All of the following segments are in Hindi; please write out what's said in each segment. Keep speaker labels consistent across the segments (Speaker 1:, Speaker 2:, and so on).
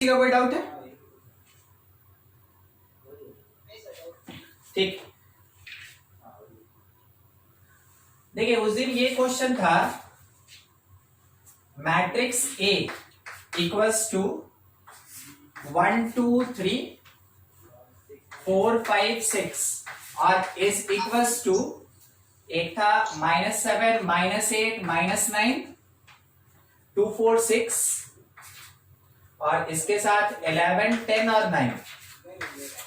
Speaker 1: का कोई डाउट है? ठीक, देखिए उस दिन ये क्वेश्चन था, मैट्रिक्स ए इक्वल्स टू 1 2 3 4 5 6 और इज इक्वल्स टू एक था -7 -8 -9 2 4 6 और इसके साथ 11 10 और 9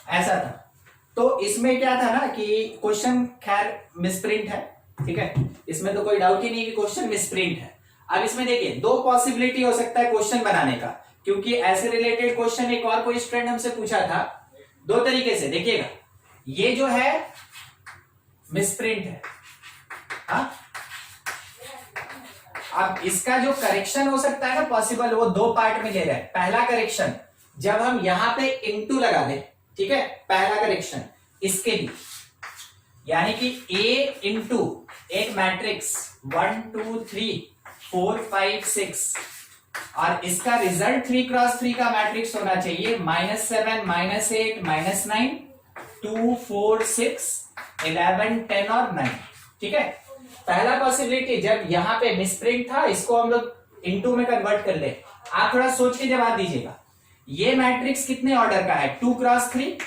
Speaker 1: ऐसा था। तो इसमें क्या था ना कि क्वेश्चन खैर मिसप्रिंट है, ठीक है, इसमें तो कोई डाउट ही नहीं कि क्वेश्चन मिसप्रिंट है। अब इसमें देखिए दो पॉसिबिलिटी हो सकता है क्वेश्चन बनाने का, क्योंकि ऐसे रिलेटेड क्वेश्चन एक और कोई स्टूडेंट हमसे पूछा था दो तरीके से। देखिएगा ये जो है मिसप्रिंट है, हाँ? अब इसका जो करेक्शन हो सकता है ना पॉसिबल, वो दो पार्ट में ले रहा है। पहला करेक्शन जब हम यहां पे इनटू लगा दें, ठीक है, पहला करेक्शन इसके लिए, यानी कि A इंटू एक मैट्रिक्स 1 2 3 4 5 6 और इसका रिजल्ट 3 क्रॉस 3 का मैट्रिक्स होना चाहिए -7 -8 -9 2 4 6 11 10 और 9, ठीक है। पहला पॉसिबिलिटी जब यहां पे मिसप्रिंट था, इसको हम लोग इनटू में कन्वर्ट कर ले। आप थोड़ा सोच के जवाब दीजिएगा, ये मैट्रिक्स कितने ऑर्डर का है? 2 क्रॉस 3,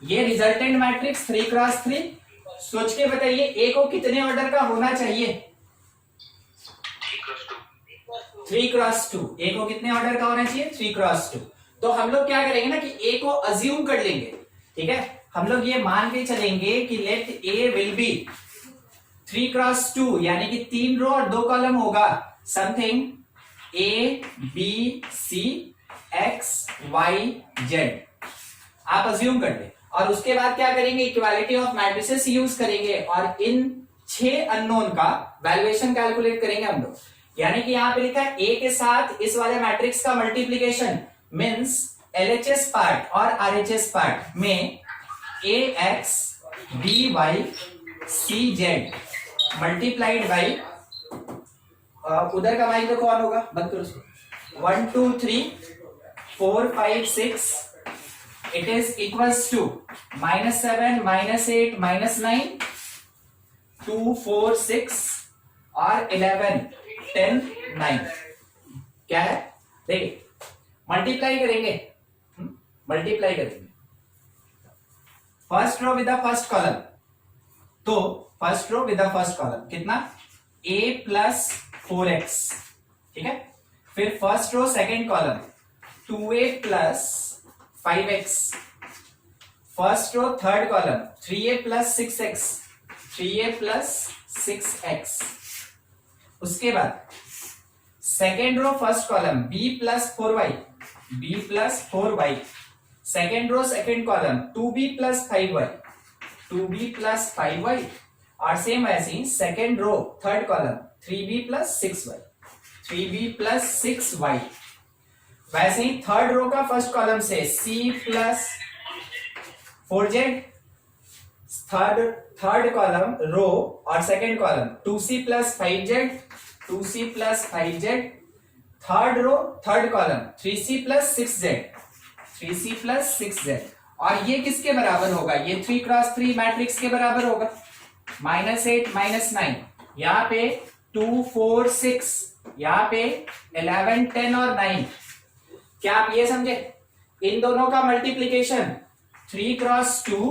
Speaker 1: ये रिजल्टेंट मैट्रिक्स 3 क्रॉस 3। सोच के बताइए ए को कितने ऑर्डर का होना चाहिए? 3 क्रॉस 2। ए को कितने ऑर्डर का होना चाहिए? 3 क्रॉस 2। तो हम लोग क्या करेंगे ना कि ए को अज्यूम कर लेंगे, ठीक है। हम लोग ये मान के चलेंगे कि let A will be 3 cross 2, यानी कि 3 रो और 2 कॉलम होगा, something A B C X Y Z, आप अज्यूम कर ले। और उसके बाद क्या करेंगे? इक्वालिटी ऑफ मैट्रिसेस यूज करेंगे और इन 6 अननोन का वैल्यूएशन कैलकुलेट करेंगे हम लोग। यानी कि यहां पे लिखा है ए के साथ इस वाले मैट्रिक्स का मल्टीप्लीकेशन मींस एलएचएस पार्ट और आरएचएस पार्ट में A X B Y C Z multiplied by, उधर का माइक तो कौन होगा? बंद करो उसको। 1 2 3 4 5 6 it is equals to -7 -8 -9 2 4 6 और 11 10 9। क्या है? देखिए मल्टीप्लाई करेंगे, मल्टीप्लाई करेंगे first row with the first column. तो first row with the first column कितना? a प्लस 4x, ठीक है। फिर first row second column 2a plus 5x, first row third column 3a plus 6x 3a plus 6x। उसके बाद second row first column b plus 4y b plus 4y, second row second column 2b plus 5y 2b plus 5y और सेम ऐसे ही second row third column 3b plus 6y 3b plus 6y। वैसे ही थर्ड रो का फर्स्ट कॉलम से c plus 4z, third column row और second column 2c plus 5z 2c plus 5z, third row third column 3c plus 6z 3c plus 6z। और ये किसके बराबर होगा? ये 3 क्रॉस 3 मैट्रिक्स के बराबर होगा। -8 -9, यहाँ पे 2 4 6, यहाँ पे 11 10 और 9। क्या आप ये समझे? इन दोनों का मल्टीप्लीकेशन 3 क्रॉस 2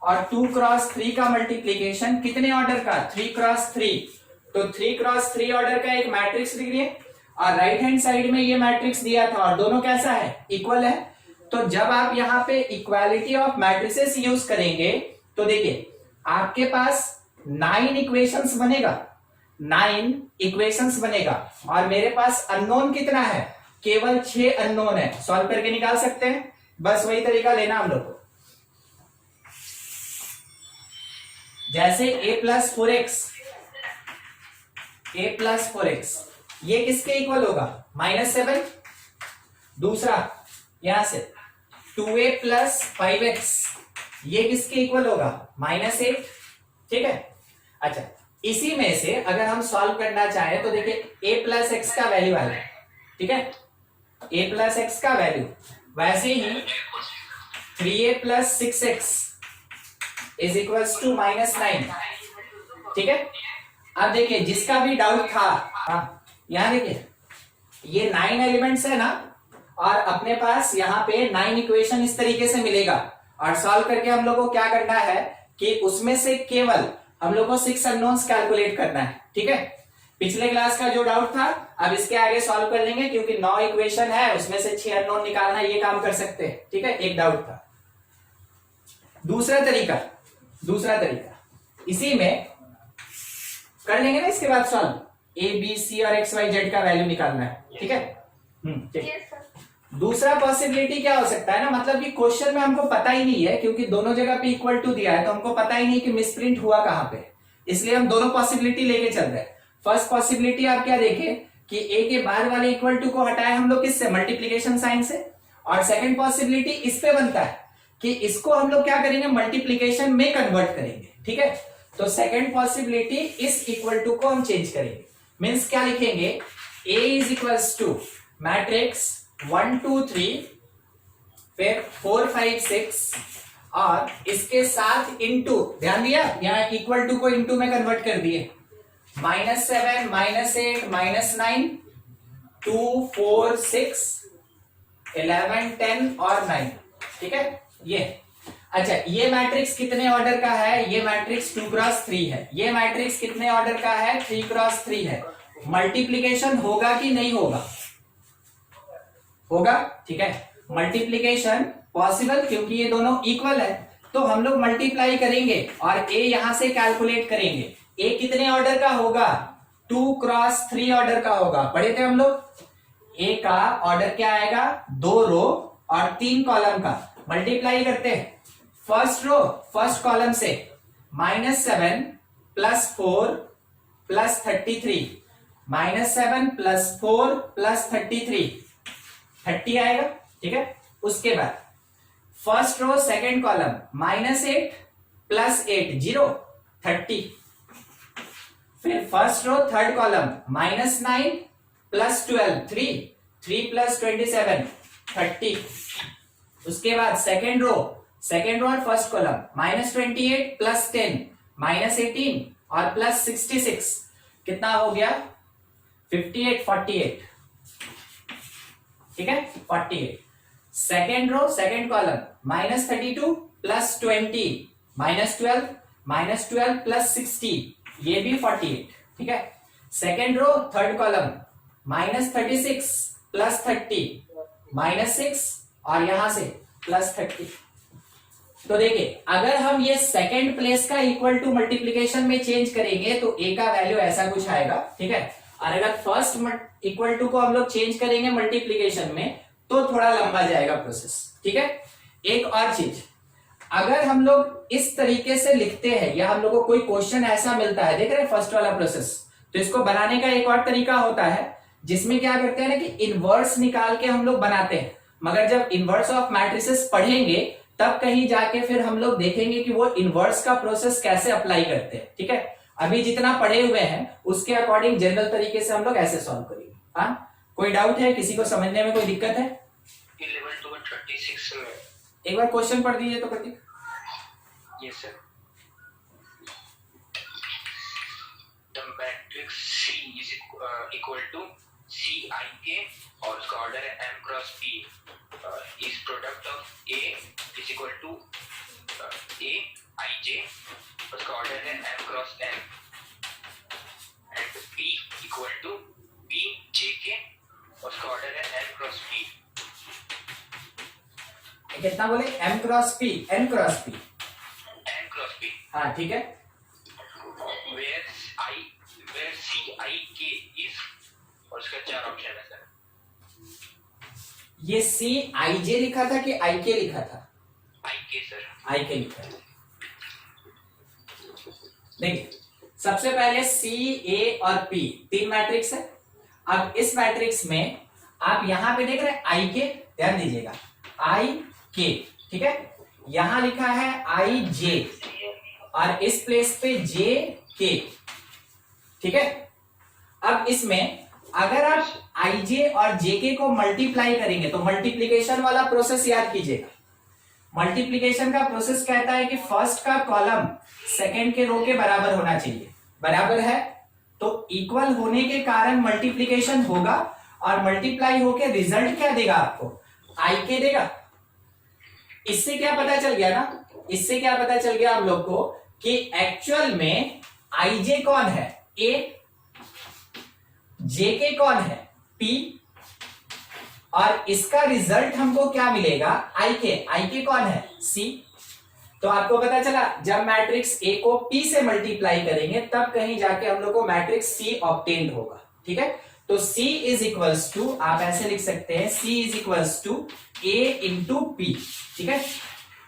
Speaker 1: और 2 क्रॉस 3 का मल्टीप्लीकेशन कितने ऑर्डर का? 3 क्रॉस 3। तो 3 क्रॉस 3 ऑर्डर का एक मैट्रिक्स लिख लिए और राइट हैंड साइड में ये मैट्रिक्स दिया था और दोनों कैसा है? इक्वल है। तो जब आप यहाँ पे इक्वालिटी ऑफ मैट्रिसेस यूज करेंगे तो देखिए आपके पास 9 इक्वेशंस बनेगा, 9 इक्वेशंस बनेगा और मेरे पास अननोन कितना है? केवल 6 अननोन है। सॉल्व करके निकाल सकते हैं, बस वही तरीका लेना हम लोग को। जैसे a plus 4x, a plus 4x ये किसके इक्वल होगा? -7। दूसरा यहां से 2a प्लस 5x ये किसके इक्वल होगा? -8, ठीक है। अच्छा, इसी में से अगर हम सॉल्व करना चाहें तो देखिए a प्लस x का वैल्यू आएगा, ठीक है। a प्लस एक्स का वैल्यू, वैसे ही 3a plus 6x is equals to -9। ठीक है, अब देखिए जिसका भी डाउट था, यहां देखिए ये 9 एलिमेंट्स है ना, और अपने पास यहाँ पे 9 इक्वेशन इस तरीके से मिलेगा, और सॉल्व करके हम लोग को क्या करना है कि उसमें से केवल हम लोग को 6 अननोन्स कैलकुलेट करना है। ठीक है, पिछले क्लास का जो डाउट था अब इसके आगे सॉल्व कर लेंगे, क्योंकि 9 इक्वेशन है, उसमें से 6 अननोन निकालना, ये काम कर सकते हैं। ठीक है, एक डाउट था। दूसरा तरीका इसी में कर लेंगे ना, इसके बाद सॉल्व ए बी सी और एक्स वाई जेड का वैल्यू निकालना है। ठीक है, ठीक। दूसरा पॉसिबिलिटी क्या हो सकता है ना, मतलब कि क्वेश्चन में हमको पता ही नहीं है, क्योंकि दोनों जगह पे इक्वल टू दिया है, तो हमको पता ही नहीं कि मिसप्रिंट हुआ कहां पे, इसलिए हम दोनों पॉसिबिलिटी लेके चल रहे हैं। फर्स्ट पॉसिबिलिटी आप क्या देखें कि ए के बाद वाले इक्वल टू को हटाए हम लोग किससे, मल्टीप्लीकेशन साइन से, और सेकंड पॉसिबिलिटी इस पे बनता है कि इसको हम लोग क्या करेंगे, मल्टीप्लीकेशन में कन्वर्ट करेंगे। ठीक है, तो सेकंड पॉसिबिलिटी इस इक्वल टू को हम चेंज करेंगे, मींस क्या लिखेंगे, a is equals to matrix 1 2 3 फिर 4 5 6 और इसके साथ इनटू, ध्यान दिया यहां इक्वल टू को इनटू में कन्वर्ट कर दिए, -7 -8 -9 2 4 6 11 10 और 9। ठीक है, ये अच्छा, ये मैट्रिक्स कितने ऑर्डर का है, ये मैट्रिक्स 2 क्रॉस 3 है, ये मैट्रिक्स कितने ऑर्डर का है, 3 क्रॉस 3 है। मल्टीप्लीकेशन होगा कि नहीं होगा, होगा। ठीक है, मल्टीप्लीकेशन पॉसिबल, क्योंकि ये दोनों इक्वल है, तो हम लोग मल्टीप्लाई करेंगे और a यहां से कैलकुलेट करेंगे। a कितने ऑर्डर का होगा, 2 क्रॉस 3 ऑर्डर का होगा, पढ़े थे हम लोग। a का ऑर्डर क्या आएगा, 2 रो और 3 कॉलम का। मल्टीप्लाई करते हैं फर्स्ट रो फर्स्ट कॉलम से, -7 + 4 + 33, -7 + 4 + 33 30 आएगा। ठीक है, उसके बाद फर्स्ट रो सेकंड कॉलम, -8 + 8 0 30, फिर फर्स्ट रो थर्ड कॉलम, -9 + 12 3 3 + 27 30, उसके बाद सेकंड रो और फर्स्ट कॉलम, -28 + 10 -18 और +66, कितना हो गया, 58 48। ठीक है, 48। सेकेंड रो सेकेंड कॉलम, -32 + 20 -12 + 60, ये भी 48। ठीक है, सेकेंड रो थर्ड कॉलम, -36 + 30 -6 और यहां से +30। तो देखिए अगर हम ये सेकेंड प्लेस का इक्वल टू मल्टीप्लीकेशन में चेंज करेंगे तो a का वैल्यू ऐसा कुछ आएगा। ठीक है, और अगर फर्स्ट इक्वल टू को हम लोग चेंज करेंगे मल्टीप्लीकेशन में तो थोड़ा लंबा जाएगा प्रोसेस। ठीक है, एक और चीज, अगर हम लोग इस तरीके से लिखते हैं या हम लोग को कोई क्वेश्चन ऐसा मिलता है, देख रहे हैं फर्स्ट वाला प्रोसेस, तो इसको बनाने का एक और तरीका होता है जिसमें क्या करते हैं ना कि इनवर्स निकाल के हम लोग बनाते हैं, मगर जब इनवर्स ऑफ मैट्रिसेस पढ़ेंगे तब कहीं जाके फिर हम लोग देखेंगे कि वो इनवर्स का प्रोसेस कैसे अप्लाई करते हैं। ठीक है, अभी जितना पढ़े हुए हैं उसके अकॉर्डिंग जनरल तरीके से हम लोग ऐसे सॉल्व करेंगे। हाँ, कोई डाउट है, किसी को समझने में कोई दिक्कत है?
Speaker 2: 11/36 में
Speaker 1: एक बार क्वेश्चन पढ़ दीजिए तो Pratik.
Speaker 2: Yes sir, the matrix C is equal to CIK और उसका ऑर्डर है M cross P is product of A is equal to AIJ, उसका ऑर्डर है M cross N and P equal to BJK, उसका ऑर्डर है N क्रॉस P।
Speaker 1: कितना बोले, M cross P, N cross P,
Speaker 2: N cross P।
Speaker 1: हाँ ठीक है,
Speaker 2: where CIK is, और उसका 4 ऑप्शन है सर।
Speaker 1: ये CIJ लिखा था कि IK लिखा था?
Speaker 2: IK सर,
Speaker 1: IK लिखा था। देखिए सबसे पहले C, A और P 3 मैट्रिक्स है। अब इस मैट्रिक्स में आप यहां पे देख रहे हैं IK, ध्यान दीजिएगा IK, ठीक है, यहां लिखा है IJ और इस प्लेस पे JK। ठीक है, अब इसमें अगर आप आईजे और जेके को मल्टीप्लाई करेंगे तो मल्टीप्लीकेशन वाला प्रोसेस याद कीजिएगा। मल्टीप्लीकेशन का प्रोसेस कहता है कि फर्स्ट का कॉलम सेकंड के रो के बराबर होना चाहिए, बराबर है तो इक्वल होने के कारण मल्टीप्लीकेशन होगा और मल्टीप्लाई होके रिजल्ट क्या देगा आपको, आई के देगा। इससे क्या पता चल गया ना, इससे क्या पता चल गया हम लोग को कि एक्चुअल में आईजे कौन है, ए, जेके कौन है, पी, और इसका रिजल्ट हमको क्या मिलेगा, आई के कौन है, सी। तो आपको पता चला जब मैट्रिक्स ए को पी से मल्टीप्लाई करेंगे तब कहीं जाके हम लोग को मैट्रिक्स सी ऑब्टेन्ड होगा, ठीक है। तो C इज इक्वल्स टू, आप ऐसे लिख सकते हैं C is equals to A into P, ठीक है।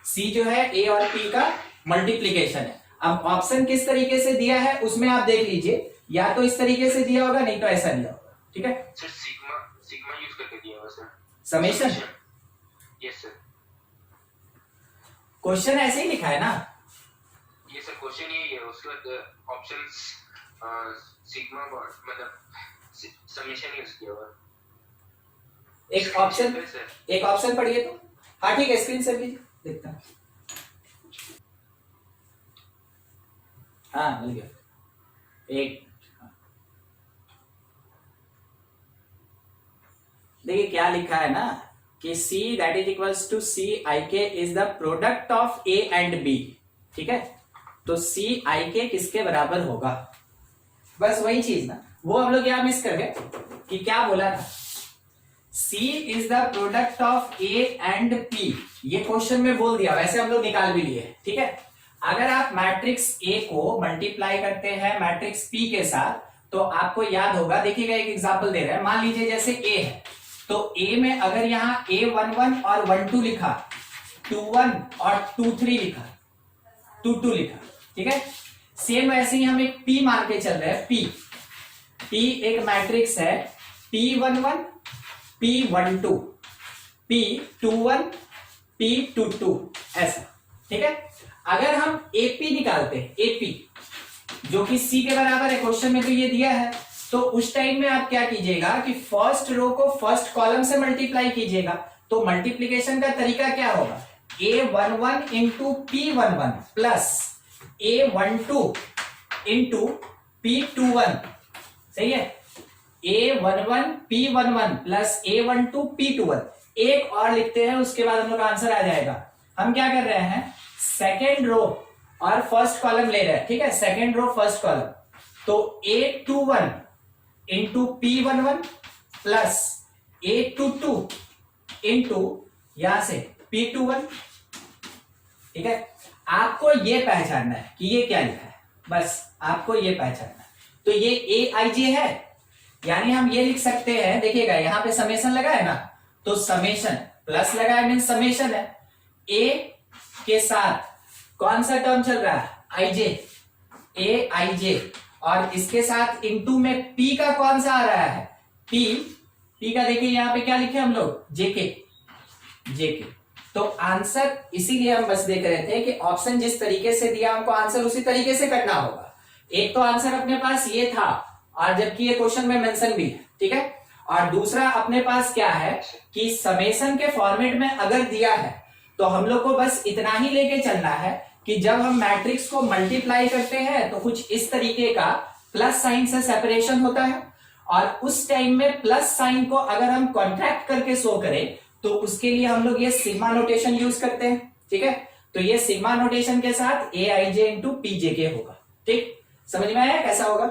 Speaker 1: C जो है A और P का मल्टीप्लीकेशन है। अब ऑप्शन किस तरीके से दिया है उसमें आप देख लीजिए, या तो इस तरीके से दिया होगा नहीं तो ऐसा दिया होगा, ठीक है।
Speaker 2: सर सिग्मा यूज करके दिया हुआ sir,
Speaker 1: summation.
Speaker 2: Yes sir,
Speaker 1: question ऐसे ही लिखा है ना,
Speaker 2: ये सर क्वेश्चन यही है, उसके बाद ऑप्शंस सिग्मा मतलब समेशन यूज किया हुआ।
Speaker 1: एक ऑप्शन पढ़िए तो, हाँ ठीक है, स्क्रीन से लीजिए, देखता हूं। हाँ मिल गया, एक देखिए क्या लिखा है ना कि C that is equals to C I K is the product of A and B, ठीक है। तो C I K किसके बराबर होगा, बस वही चीज ना, वो हम लोग यहाँ मिस कर गए कि क्या बोला था, C is the product of A and P, ये क्वेश्चन में बोल दिया, वैसे हम लोग निकाल भी लिए, ठीक है। अगर आप मैट्रिक्स A को मल्टीप्लाई करते हैं मैट्रिक्स P के साथ तो आपको याद होगा, देखिएगा एक एग्जांपल दे रहे हैं, मान लीजिए जैसे A है तो A में अगर यहाँ A11 और 12 लिखा, 21 और 23 लिखा, 22 लिखा, ठीक है। सेम वैसे ही हम एक P मान के चल रहे हैं, P एक मैट्रिक्स है, P11 P12 P21 P22 ऐसा, ठीक है। अगर हम AP निकालते हैं, AP जो कि C के बराबर है, क्वेश्चन में तो ये दिया है, तो उस टाइम में आप क्या कीजिएगा कि फर्स्ट रो को फर्स्ट कॉलम से मल्टीप्लाई कीजिएगा। तो मल्टीप्लीकेशन का तरीका क्या होगा, A11 into P11 plus A12 into P21, सही है। A11 P11 plus A12 P21, एक और लिखते हैं उसके बाद हम लोग आंसर आ जाएगा। हम क्या कर रहे हैं, सेकेंड रो और फर्स्ट कॉलम ले रहे हैं, ठीक है, सेकेंड रो फर्स्ट कॉलम, तो A21 into P11 plus A22 into यहां से P21, ठीक है। आपको ये पहचानना है कि ये क्या लिखा है, बस आपको ये पहचानना है। तो ये AIJ है, यानी हम ये लिख सकते हैं, देखिएगा यहाँ पे समेशन लगा है ना, तो समेशन प्लस लगा है मीन समेशन है, A के साथ कौन सा टर्म चल रहा है, IJ, AIJ, और इसके साथ इनटू में P का कौन सा आ रहा है, P का देखिए यहाँ पे क्या लिखे हम लोग, JK। तो आंसर इसीलिए हम बस देख रहे थे कि ऑप्शन जिस तरीके से दिया हमको आंसर उसी तरीके से करना होगा। एक तो आंसर अपने पास ये था और जबकि ये क्वेश्चन में मेंशन भी है, ठीक है। और दूसरा अपने पास क्या है कि समेशन के फॉर्मेट में अगर दिया है तो हम लोग को बस इतना ही लेके चलना है कि जब हम मैट्रिक्स को मल्टीप्लाई करते हैं तो कुछ इस तरीके का प्लस साइन से सेपरेशन होता है, और उस टाइम में प्लस साइन को अगर हम कॉन्ट्रैक्ट करके शो करें तो उसके लिए हम लोग ये सिग्मा नोटेशन यूज करते हैं, ठीक है। तो ये सिग्मा नोटेशन के साथ AIJ इंटू PJK होगा, ठीक, समझ में आया कैसा होगा?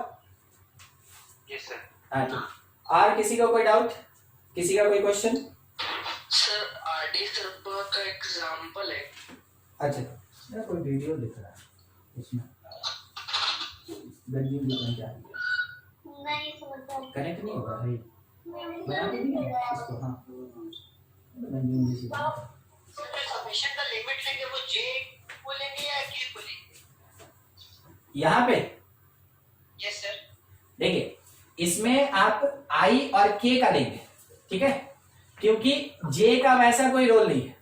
Speaker 2: Yes sir.
Speaker 1: हाँ ठीक। और किसी का कोई डाउट, किसी का कोई क्वेश्चन?
Speaker 3: सर RD सर्पा का एग्जांपल है।
Speaker 1: अच्छा, मेरा कोई वीडियो दिख रहा है इसमें, गंदी दिख रहा है,
Speaker 4: नहीं समझता,
Speaker 1: कनेक्ट नहीं होगा भाई, बना के दिया इसको, हाँ गंदी सी बात है।
Speaker 3: समेशन का लिमिट लेंगे वो J बोलेंगे या K बोलेंगे
Speaker 1: यहाँ पे?
Speaker 3: Yes sir.
Speaker 1: देखिए इसमें आप I और K का लेंगे, ठीक है, क्योंकि J का वैसा कोई रोल नहीं है।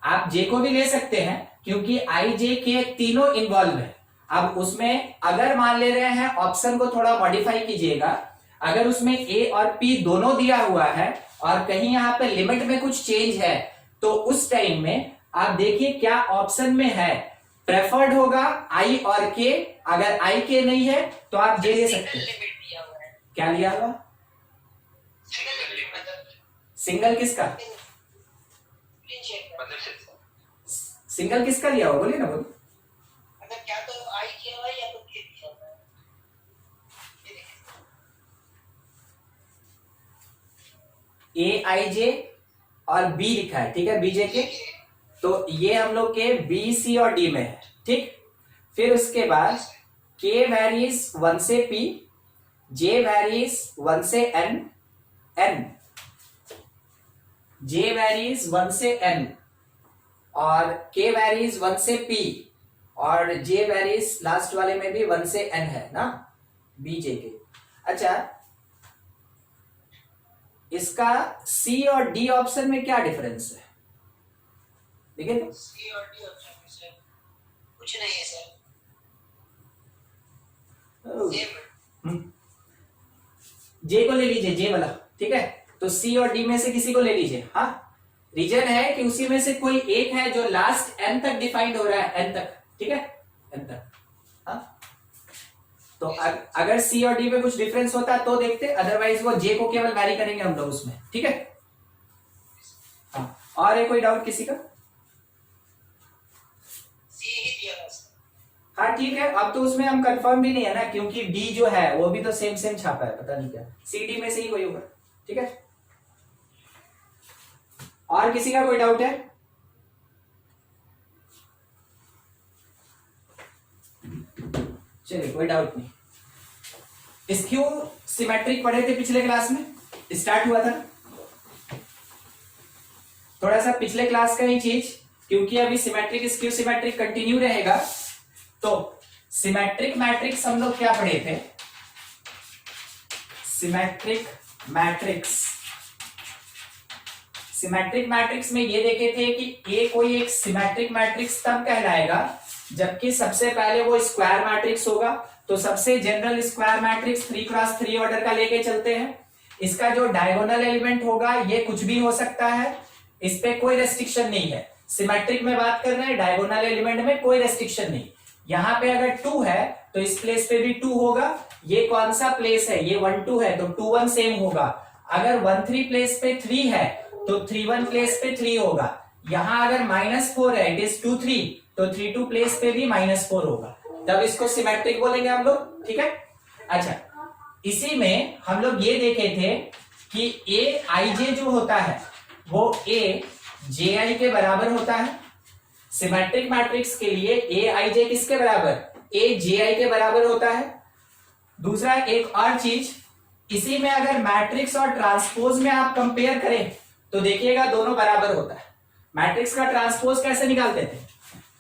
Speaker 1: आप J को भी ले सकते हैं क्योंकि I J K तीनों इन्वॉल्व है। अब उसमें अगर मान ले रहे हैं, ऑप्शन को थोड़ा मॉडिफाई कीजिएगा, अगर उसमें ए और पी दोनों दिया हुआ है और कहीं यहाँ पे लिमिट में कुछ चेंज है, तो उस टाइम में आप देखिए क्या ऑप्शन में है, प्रेफर्ड होगा आई और के, अगर आई के नहीं है तो आप जे ले सकते हैं।
Speaker 3: लिमिट दिया हुआ है,
Speaker 1: क्या लिया हुआ?
Speaker 3: सिंगल लिमिट
Speaker 1: सिंगल किसका?
Speaker 2: मतलब
Speaker 1: सिंगल किसका लिया हुआ, बोलिए ना, बोलिए।
Speaker 3: अगर क्या तो आई किया हुआ है या तो के दिया हुआ है। ये देखिए
Speaker 1: ए आई जे और बी लिखा है, ठीक है, बीजे के, तो ये हम लोग के बी सी और डी में है, ठीक। फिर उसके बाद के वैरीज 1 से पी, जे वैरीज 1 से एन, एन जे वैरीज 1 से एन, और के वैरीज 1 से पी, और जे वैरीज लास्ट वाले में भी 1 से एन है ना, बीजे के। अच्छा, इसका सी और डी ऑप्शन में क्या डिफरेंस है, देखिए तो।
Speaker 3: सी और डी ऑप्शन में से कुछ नहीं है सर, सेम।
Speaker 1: जे को ले लीजिए, जे वाला, ठीक है। तो सी और डी में से किसी को ले लीजिए। हाँ, रीजन है कि उसी में से कोई एक है जो लास्ट एन तक डिफाइंड हो रहा है, एन तक, ठीक है, एन तक। हाँ, तो अगर सी और डी में कुछ डिफरेंस होता तो देखते, अदरवाइज वो जे को केवल वैरी करेंगे हम लोग उसमें, ठीक है। हाँ, और है कोई डाउट किसी का?
Speaker 3: सी ही दिया हुआ है सर।
Speaker 1: हाँ ठीक है, अब तो उसमें हम कंफर्म भी नहीं है ना, क्योंकि डी जो है वो भी तो सेम सेम छापा है, पता नहीं क्या, सी डी में से ही कोई होगा, ठीक है। और किसी का कोई डाउट है? चलिए, कोई डाउट नहीं। स्क्यू सिमेट्रिक पढ़े थे पिछले क्लास में, स्टार्ट हुआ था थोड़ा सा पिछले क्लास का ही चीज, क्योंकि अभी सिमेट्रिक स्क्यू सिमेट्रिक कंटिन्यू रहेगा। तो सिमेट्रिक मैट्रिक्स हम लोग क्या पढ़े थे? सिमेट्रिक मैट्रिक्स, सिमेट्रिक मैट्रिक्स में ये देखे थे कि ए कोई एक सिमेट्रिक मैट्रिक्स तब कहलाएगा जबकि सबसे पहले वो स्क्वायर मैट्रिक्स होगा। तो सबसे general square matrix 3x3 order का लेके चलते हैं। इसका जो डायगोनल एलिमेंट होगा ये कुछ भी हो सकता है, इस पे कोई रेस्ट्रिक्शन नहीं है। सिमेट्रिक में बात कर रहे हैं, डायगोनल एलिमेंट में कोई रेस्ट्रिक्शन नहीं। यहाँ पे अगर 2 है तो इस प्लेस पे भी 2 होगा। ये कौन सा प्लेस है? ये 1 2 है तो 2 1 सेम होगा। अगर 1 3 प्लेस पे 3 है तो 3 1 प्लेस पे 3 होगा। यहाँ अगर -4 है, इट इज 2 3, तो 3 2 प्लेस पे भी -4 होगा, तब इसको सिमेट्रिक बोलेंगे हम लोग, ठीक है। अच्छा, इसी में हम लोग ये देखे थे कि ए आई जे जो होता है वो ए जे आई के बराबर होता है। सिमेट्रिक मैट्रिक्स के लिए ए आई जे किसके बराबर? ए जे आई के बराबर होता है। दूसरा एक और चीज, इसी में अगर मैट्रिक्स और ट्रांसपोज में आप कंपेयर करें तो देखिएगा दोनों बराबर होता है। मैट्रिक्स का ट्रांसपोज कैसे निकालते थे?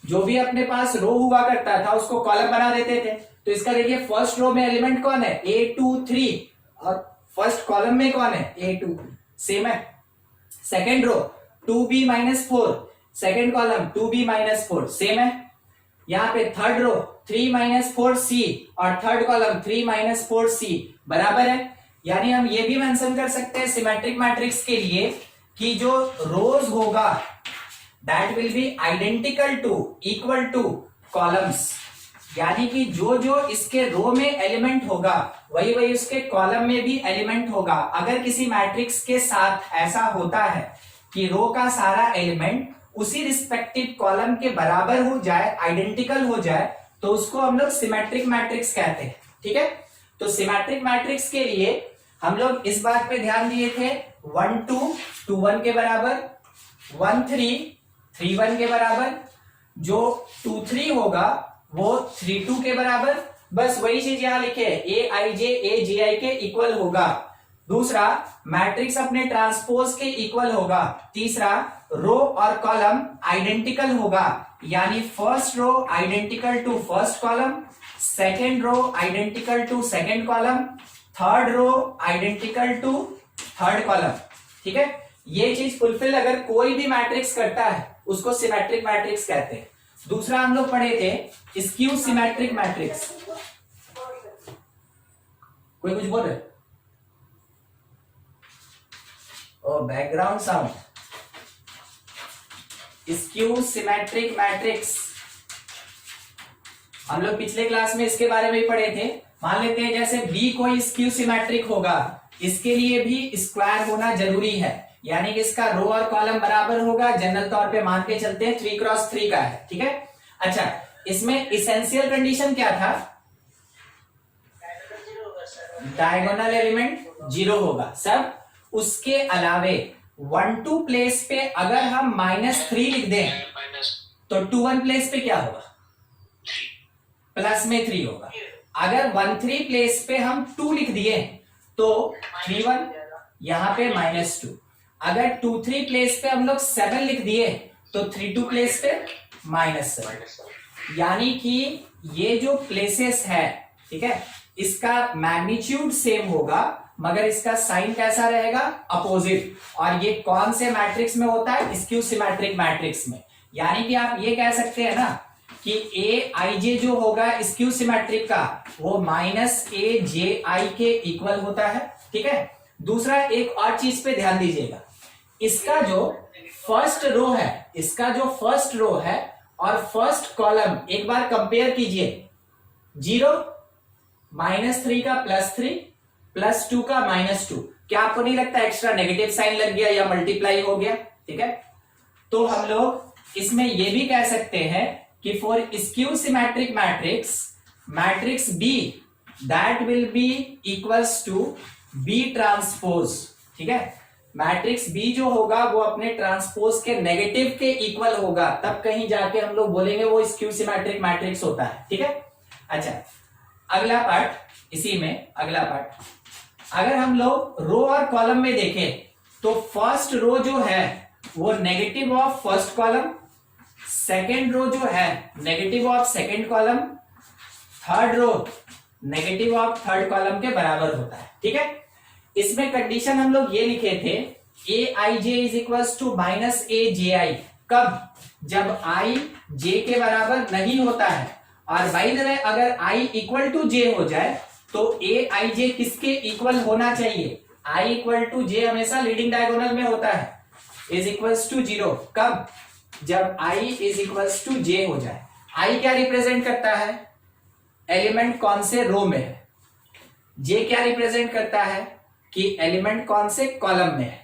Speaker 1: जो भी अपने पास रो हुआ करता था उसको कॉलम बना देते थे। तो इसका देखिए फर्स्ट रो में एलिमेंट कौन है? A2 3, और फर्स्ट कॉलम में कौन है? A2, सेम है। Second row 2b - 4, second column 2b - 4, same है। यहाँ पे थर्ड रो 3 - 4c और थर्ड कॉलम 3 - 4c बराबर है। यानी हम ये भी मेंशन कर सकते हैं सिमेट्रिक मैट्रिक्स के लिए कि जो रोज होगा that will be identical to, equal to columns. यानी कि जो जो इसके रो में एलिमेंट होगा वही वही उसके कॉलम में भी एलिमेंट होगा। अगर किसी मैट्रिक्स के साथ ऐसा होता है कि रो का सारा एलिमेंट उसी रिस्पेक्टिव कॉलम के बराबर हो जाए, आइडेंटिकल हो जाए, तो उसको हम लोग सिमेट्रिक मैट्रिक्स कहते हैं, ठीक है। तो सिमेट्रिक मैट्रिक्स के लिए हम लोग इस बात पे ध्यान दिए थे 1 2 2 1 के बराबर, 1 3 3 1 के बराबर, जो 2 3 होगा वो 3 2 के बराबर। बस वही चीज यहां लिखे है, ए आई जे ए जे आई के इक्वल होगा। दूसरा, मैट्रिक्स अपने ट्रांसपोज के इक्वल होगा। तीसरा, रो और कॉलम आइडेंटिकल होगा, यानी first row identical to first column, second row identical to second column, third row identical to third column, ठीक है। ये चीज फुलफिल अगर कोई भी मैट्रिक्स करता है उसको सिमेट्रिक मैट्रिक्स कहते हैं। दूसरा हम लोग पढ़े थे स्क्यू सिमेट्रिक मैट्रिक्स। कोई कुछ बोल रहे? Background sound, skew symmetric matrix. हम लोग पिछले क्लास में इसके बारे में ही पढ़े थे। मान लेते हैं जैसे बी कोई स्क्यू सिमेट्रिक होगा, इसके लिए भी स्क्वायर होना जरूरी है, यानी कि इसका रो और कॉलम बराबर होगा। जनरल तौर पे मान के चलते हैं 3x3 का है, ठीक है। अच्छा, इसमें इसेंशियल कंडीशन क्या था? डायगोनल एलिमेंट 0 होगा सब। उसके अलावे 1 2 प्लेस पे अगर हम -3 लिख दें तो 2 1 प्लेस पे क्या होगा? प्लस में 3 होगा। अगर 1 3 प्लेस पे हम 2 लिख दिए तो 3 1 यहां पे -2। अगर 2 3 प्लेस पे हम लोग 7 लिख दिए तो 3 2 प्लेस पे -7। यानी कि ये जो प्लेसेस है, ठीक है, इसका मैग्नीट्यूड सेम होगा मगर इसका साइन कैसा रहेगा? अपोजिट। और ये कौन से मैट्रिक्स में होता है? स्क्यू सिमेट्रिक मैट्रिक्स में। यानी कि आप ये कह सकते हैं ना कि ए आई जे जो होगा स्क्यू सिमेट्रिक का, वो -AJI के इक्वल होता है, ठीक है। दूसरा, एक और चीज पे ध्यान दीजिएगा, इसका जो फर्स्ट रो है और फर्स्ट कॉलम एक बार कंपेयर कीजिए। 0 -3 का +3 +2 का -2, क्या आपको नहीं लगता एक्स्ट्रा नेगेटिव साइन लग गया या मल्टीप्लाई हो गया? ठीक है, तो हम लोग इसमें ये भी कह सकते हैं कि for skew symmetric matrix B that will be equals to B transpose, ठीक है। मैट्रिक्स बी जो होगा वो अपने ट्रांसपोज के नेगेटिव के इक्वल होगा, तब कहीं जाके हम लोग बोलेंगे वो स्क्यू सिमेट्रिक मैट्रिक्स होता है, ठीक है। अच्छा, अगला पार्ट, इसी में अगला पार्ट, अगर हम लोग रो और कॉलम में देखें तो फर्स्ट रो जो है वो negative of first column, second row जो है negative of second column, third row negative of third column के बराबर होता है, ठीक है। इसमें कंडीशन हम लोग ये लिखे थे aij is equal to -AJI, कब? जब i j के बराबर नहीं होता है। और बाई द वे अगर i इक्वल टू j हो जाए तो aij किसके इक्वल होना चाहिए? i इक्वल टू j हमेशा लीडिंग डायगोनल में होता है, इज इक्वल टू 0, कब? जब i is equal to j हो जाए। i क्या रिप्रेजेंट करता है? एलिमेंट कौन से रो में है। j क्या रिप्रेजेंट करता है कि एलिमेंट कौन से कॉलम में है।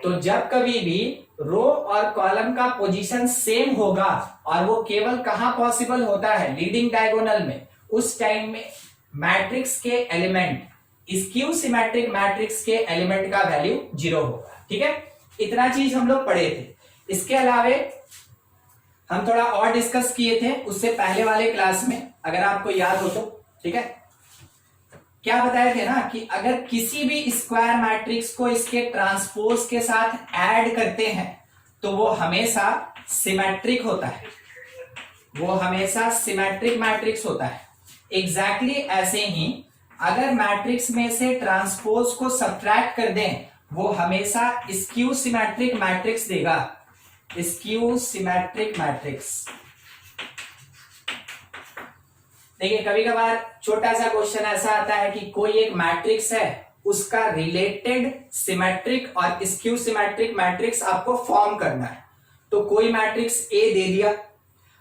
Speaker 1: तो जब कभी भी रो और कॉलम का पोजीशन सेम होगा, और वो केवल कहां पॉसिबल होता है? लीडिंग डायगोनल में, उस टाइम में मैट्रिक्स के एलिमेंट, स्क्यू सिमेट्रिक मैट्रिक्स के एलिमेंट का वैल्यू 0 होगा, ठीक है। इतना चीज हम लोग पढ़े थे। इसके अलावे हम थोड़ा और डिस्कस किए थे उससे पहले वाले क्लास में, अगर आपको याद हो तो, ठीक है। क्या बताए थे ना कि अगर किसी भी स्क्वायर मैट्रिक्स को इसके ट्रांसपोज के साथ ऐड करते हैं तो वो हमेशा सिमेट्रिक होता है, वो हमेशा सिमेट्रिक मैट्रिक्स होता है। एग्जैक्टली ऐसे ही अगर मैट्रिक्स में से ट्रांसपोज को सब्ट्रैक्ट कर दें, वो हमेशा स्क्यू सिमेट्रिक मैट्रिक्स देगा, स्क्यू सिमेट्रिक मैट्रिक्स। देखिए, कभी कभार छोटा सा क्वेश्चन ऐसा आता है कि कोई एक मैट्रिक्स है, उसका रिलेटेड सिमेट्रिक और स्क्यू सिमेट्रिक मैट्रिक्स आपको फॉर्म करना है। तो कोई मैट्रिक्स ए दे दिया,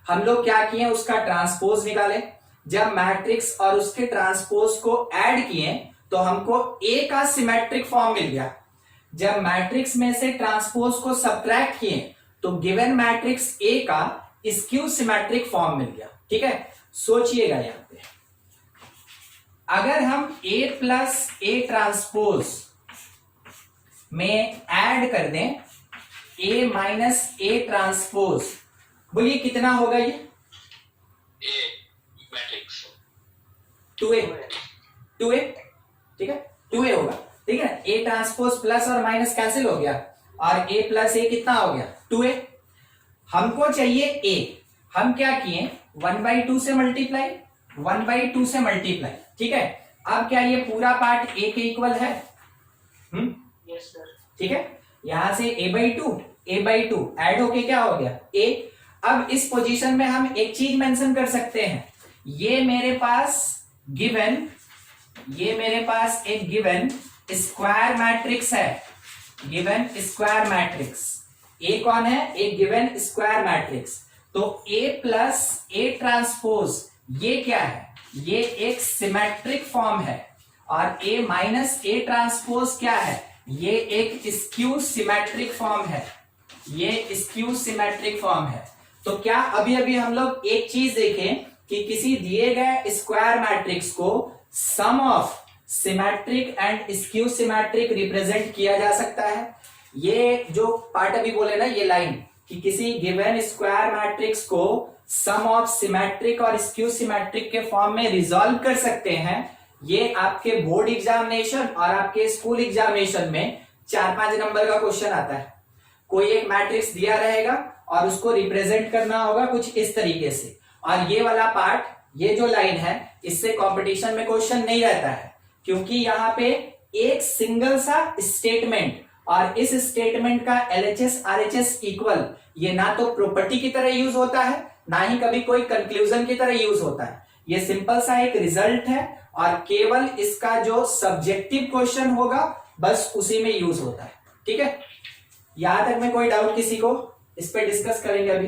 Speaker 1: हम लोग क्या किए? उसका ट्रांसपोज निकाले। जब मैट्रिक्स और उसके ट्रांसपोज को ऐड किए तो हमको ए का सिमेट्रिक फॉर्म मिल गया। जब मैट्रिक्स में से ट्रांसपोज को सब्ट्रैक्ट किए तो गिवन मैट्रिक्स ए का स्क्यू सिमेट्रिक फॉर्म मिल गया, ठीक है। सोचिएगा यहां पे, अगर हम a प्लस ए ट्रांसपोज में ऐड कर दें a माइनस ए ट्रांसपोज, बोलिए कितना होगा ये?
Speaker 2: A मैट्रिक्स
Speaker 1: 2a, ठीक है, 2a होगा, ठीक है। a ट्रांसपोज प्लस और माइनस कैंसिल हो गया और a प्लस ए कितना हो गया? 2a। हमको चाहिए a, हम क्या किए? 1/2 से मल्टीप्लाई, 1/2 से मल्टीप्लाई, ठीक है। अब क्या ये पूरा पार्ट a के इक्वल है?
Speaker 3: यस सर,
Speaker 1: ठीक है। यहां से a/2 ऐड होके क्या हो गया? a। अब इस पोजीशन में हम एक चीज मेंशन कर सकते हैं, ये मेरे पास एक गिवन स्क्वायर मैट्रिक्स है, गिवन स्क्वायर मैट्रिक्स, ए कौन है, एक गिवन स्क्वायर मैट्रिक्स, तो ए प्लस ए ट्रांसपोज ये क्या है, ये एक सिमेट्रिक फॉर्म है, और ए माइनस ए ट्रांसपोज क्या है, ये एक स्क्यू सिमेट्रिक फॉर्म है, ये स्क्यू सिमेट्रिक फॉर्म है। तो क्या अभी अभी हम लोग एक चीज देखें कि किसी दिए गए स्क्वायर मैट्रिक्स को sum of symmetric and skew symmetric represent किया जा सकता है। ये जो पार्ट अभी बोले ना, ये लाइन कि किसी गिवन स्क्वायर मैट्रिक्स को सम ऑफ सिमेट्रिक और स्क्यू सिमेट्रिक के फॉर्म में रिजॉल्व कर सकते हैं, ये आपके बोर्ड एग्जामिनेशन और आपके स्कूल एग्जामिनेशन में 4-5 नंबर का क्वेश्चन आता है। कोई एक मैट्रिक्स दिया रहेगा और उसको रिप्रेजेंट करना होगा कुछ इस तरीके से, और ये वाला पार्ट, ये जो लाइन है, इससे कंपटीशन में क्वेश्चन नहीं रहता है, क्योंकि यहाँ पे एक सिंगल सा स्टेटमेंट, और इस स्टेटमेंट का LHS RHS इक्वल, ये ना तो प्रॉपर्टी की तरह यूज होता है, ना ही कभी कोई कंक्लूजन की तरह यूज होता है। ये सिंपल सा एक रिजल्ट है, और केवल इसका जो सब्जेक्टिव क्वेश्चन होगा बस उसी में यूज होता है। ठीक है, यहां तक में कोई डाउट किसी को, इस पे डिस्कस करेंगे अभी।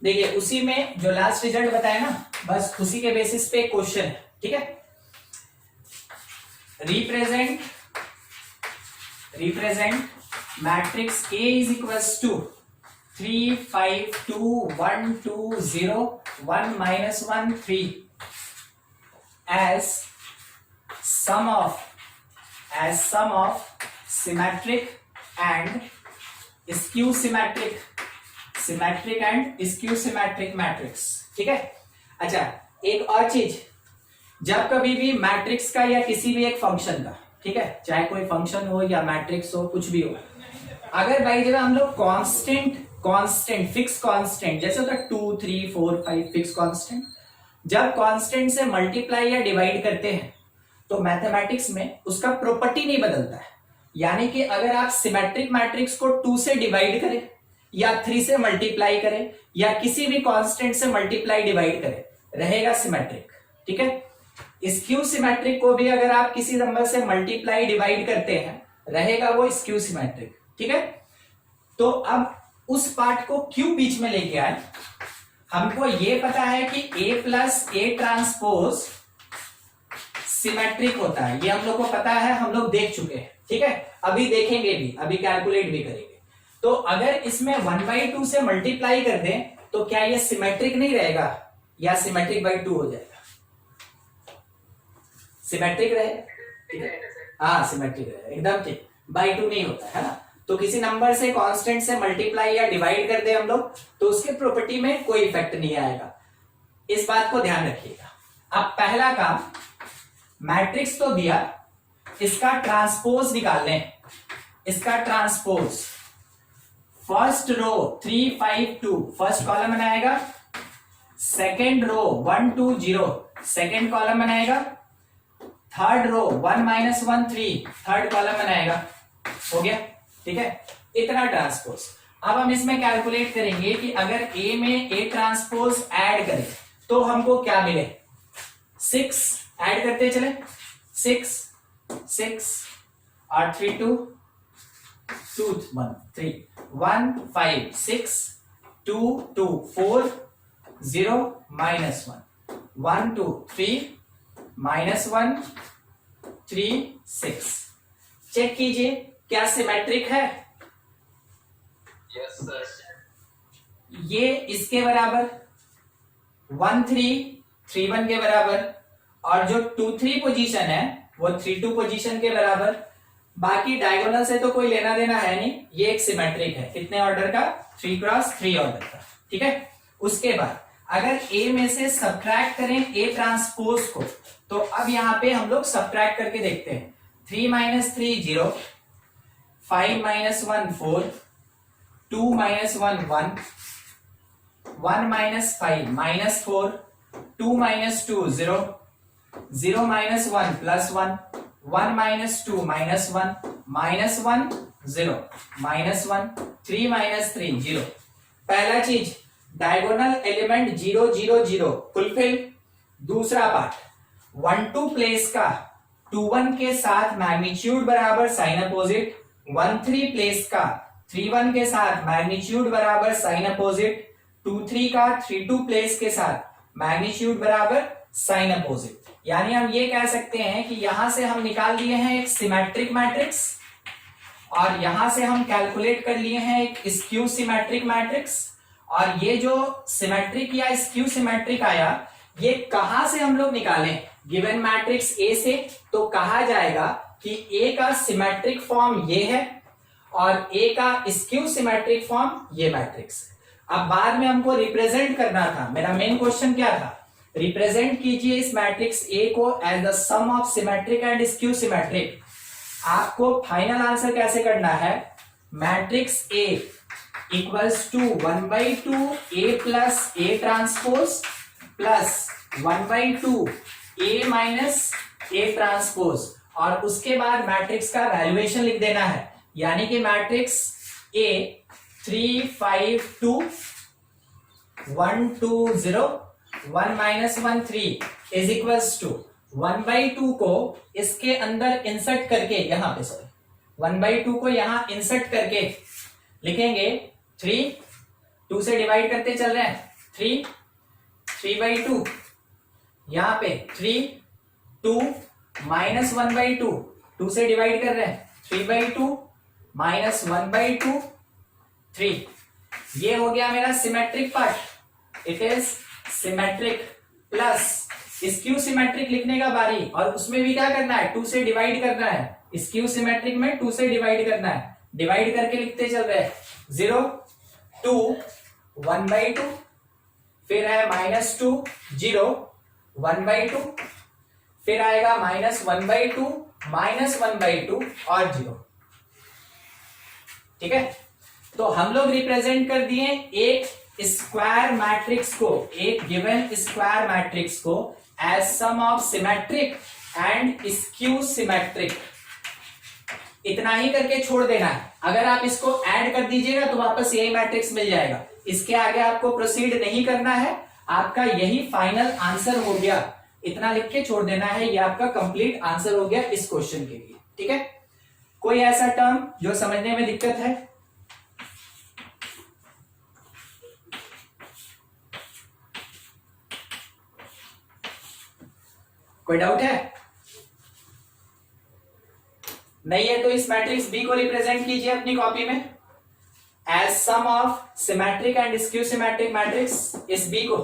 Speaker 1: देखिए उसी में जो लास्ट रिजल्ट बताया ना, बस उसी के बेसिस पे क्वेश्चन है। ठीक है, represent matrix A is equals to 3 5 2 1 2 0 1 -1 3 as sum of symmetric and skew symmetric and skew symmetric matrix. ठीक है, अच्छा एक और चीज, जब कभी भी मैट्रिक्स का या किसी भी एक फंक्शन का, ठीक है, चाहे कोई फंक्शन हो या मैट्रिक्स हो, कुछ भी हो, अगर भाई जब हम लोग कांस्टेंट फिक्स कांस्टेंट, जैसे होता है 2 3 4 5 फिक्स कांस्टेंट, जब कांस्टेंट से मल्टीप्लाई या डिवाइड करते हैं तो मैथमेटिक्स में उसका प्रॉपर्टी नहीं बदलता है। यानी कि अगर आप सिमेट्रिक मैट्रिक्स को 2 से डिवाइड करें या 3 से मल्टीप्लाई करें या किसी भी कांस्टेंट से मल्टीप्लाई डिवाइड करें, रहेगा सिमेट्रिक। ठीक है, स्क्यू सिमेट्रिक को भी अगर आप किसी नंबर से मल्टीप्लाई डिवाइड करते हैं, रहेगा वो स्क्यू सिमेट्रिक। ठीक है, तो अब उस पार्ट को क्यों बीच में लेके आए, हमको ये पता है कि A plus A transpose symmetric होता है, ये हम लोग को पता है, हम लोग देख चुके हैं। ठीक है, अभी देखेंगे भी, अभी कैलकुलेट भी करेंगे। तो अगर इसमें 1/2 से मल्टीप्लाई कर दें तो क्या ये सिमेट्रिक नहीं रहेगा, या सिमेट्रिक बाई 2 हो जाएगा? सिमेट्रिक रहेगा, हाँ सिमेट्रिक रहेगा, एकदम ठीक, बाई 2 नहीं होता है ना। तो किसी नंबर से कांस्टेंट से मल्टीप्लाई या डिवाइड कर दे हम लोग, तो उसके प्रॉपर्टी में कोई इफेक्ट नहीं आएगा, इस बात को ध्यान रखिएगा। अब पहला काम, मैट्रिक्स तो दिया, इसका ट्रांसपोज निकाल लें। इसका transpose, first row 3 5 2 first column बनाएगा, सेकेंड रो 1 2 0 सेकेंड कॉलम बनाएगा, थर्ड रो 1 -1 3 थर्ड कॉलम बनाएगा। हो गया, ठीक है, इतना ट्रांसपोज। अब हम इसमें कैलकुलेट करेंगे कि अगर A में A ट्रांसपोज ऐड करें तो हमको क्या मिले, 6 ऐड करते चले, 6 और 3 2 2 1 3 1 5 6 2 2 4 0 -1 1 2 3 -1 3 6। चेक कीजिए क्या सिमेट्रिक है?
Speaker 2: Yes sir.
Speaker 1: ये इसके बराबर 1 3 3 1 के बराबर, और जो 2 3 पोजीशन है वो 3 2 पोजीशन के बराबर। बाकी डायगोनल से तो कोई लेना देना है नहीं, ये एक सिमेट्रिक है। कितने ऑर्डर का? 3 क्रॉस 3 ऑर्डर का। ठीक है, उसके बाद अगर A में से सब्ट्रैक्ट करें A ट्रांसपोज को, तो अब यहां पे हम लोग सब्ट्रैक्ट करके देखते हैं। 3 - 3 0, 5 - 1 4, 2 - 1 1, 1 - 5 -4, 2 - 2 0, 0 - 1 + 1, 1 - 2 -1, -1 0, -1 3 - 3 0। पहला चीज डायगोनल एलिमेंट 0 0 0 फुलफिल। दूसरा पार्ट 1 2 प्लेस का 2 1 के साथ मैग्नीट्यूड बराबर साइन अपोजिट, 1 3 प्लेस का 3 1 के साथ मैग्नीट्यूड बराबर साइन अपोजिट, 2 3 का 3 2 प्लेस के साथ मैग्नीट्यूड बराबर साइन अपोजिट। यानी हम ये कह सकते हैं कि यहां से हम निकाल लिए हैं एक सिमेट्रिक मैट्रिक्स और यहां से हम कैलकुलेट कर लिए हैं एक स्क्यू सिमेट्रिक मैट्रिक्स। और ये जो सिमेट्रिक या स्क्यू सिमेट्रिक आया ये कहां से हम लोग निकालें, गिवन मैट्रिक्स ए से, तो कहा जाएगा कि ए का सिमेट्रिक फॉर्म ये है और ए का स्क्यू सिमेट्रिक फॉर्म ये मैट्रिक्स। अब बाद में हमको रिप्रेजेंट करना था, मेरा मेन क्वेश्चन क्या था, रिप्रेजेंट कीजिए इस मैट्रिक्स ए को as the sum of symmetric and skew symmetric. आपको फाइनल आंसर कैसे करना है, matrix A equals to 1/2 A plus A transpose plus 1/2 A minus A transpose, और उसके बाद मैट्रिक्स का वैल्यूएशन लिख देना है। यानी कि matrix A 3 5 2 1 2 0 1 - 1 3 is equals to 1/2 को इसके अंदर इंसर्ट करके, यहां पे सॉरी 1/2 को यहां इंसर्ट करके लिखेंगे 3, 2 से डिवाइड करते चल रहे हैं 3 3/2, यहां पे 3 2 माइनस 1/2, 2 से डिवाइड कर रहे हैं 3/2 माइनस 1/2 3। ये हो गया मेरा symmetric part, it is symmetric. Plus skew symmetric लिखने का बारी, और उसमें भी क्या करना है, 2 से डिवाइड करना है। स्क्यू सिमेट्रिक में 2 से डिवाइड करना है, डिवाइड करके लिखते चल रहे हैं 0 2 1/2, फिर है -2 0 1/2, फिर आएगा -1/2 -1/2 और 0। ठीक है, तो हम लोग रिप्रेजेंट कर दिए एक स्क्वायर मैट्रिक्स को, एक गिवन स्क्वायर मैट्रिक्स को as sum of symmetric and skew symmetric. इतना ही करके छोड़ देना है। अगर आप इसको ऐड कर दीजिएगा तो वापस यही मैट्रिक्स मिल जाएगा। इसके आगे आपको प्रोसीड नहीं करना है, आपका यही फाइनल आंसर हो गया। इतना लिख के छोड़ देना है, ये आपका कंप्लीट आंसर हो गया इस क्वेश्चन के लिए। ठीक है, कोई ऐसा टर्म जो समझने में दिक्कत है? कोई डाउट है? नहीं है तो इस मैट्रिक्स बी को रिप्रेजेंट कीजिए अपनी कॉपी में as sum of symmetric and skew symmetric matrix. इस बी को,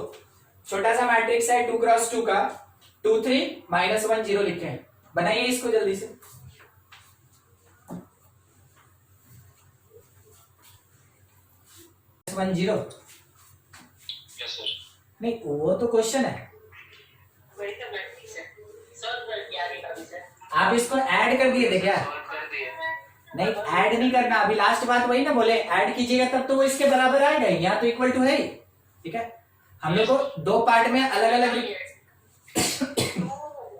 Speaker 1: छोटा सा मैट्रिक्स है 2 × 2 का, 2 3 -1 0 लिखे हैं। बनाइए इसको जल्दी से।
Speaker 2: Yes sir.
Speaker 1: नहीं, वो तो क्वेश्चन है,
Speaker 3: वही तो मैट्रिक्स है, सॉल्व कर दिया अभी कभी से।
Speaker 1: आप इसको ऐड कर दिए थे क्या?
Speaker 2: कर दिए।
Speaker 1: नहीं, ऐड नहीं करना। अभी लास्ट बात वही ना बोले, ऐड कीजिएगा तब तो वो इसके बराबर आएगा, यहाँ तो इक्वल टू है ही। ठीक है, हम लोग को 2 पार्ट में अलग अलग
Speaker 3: 2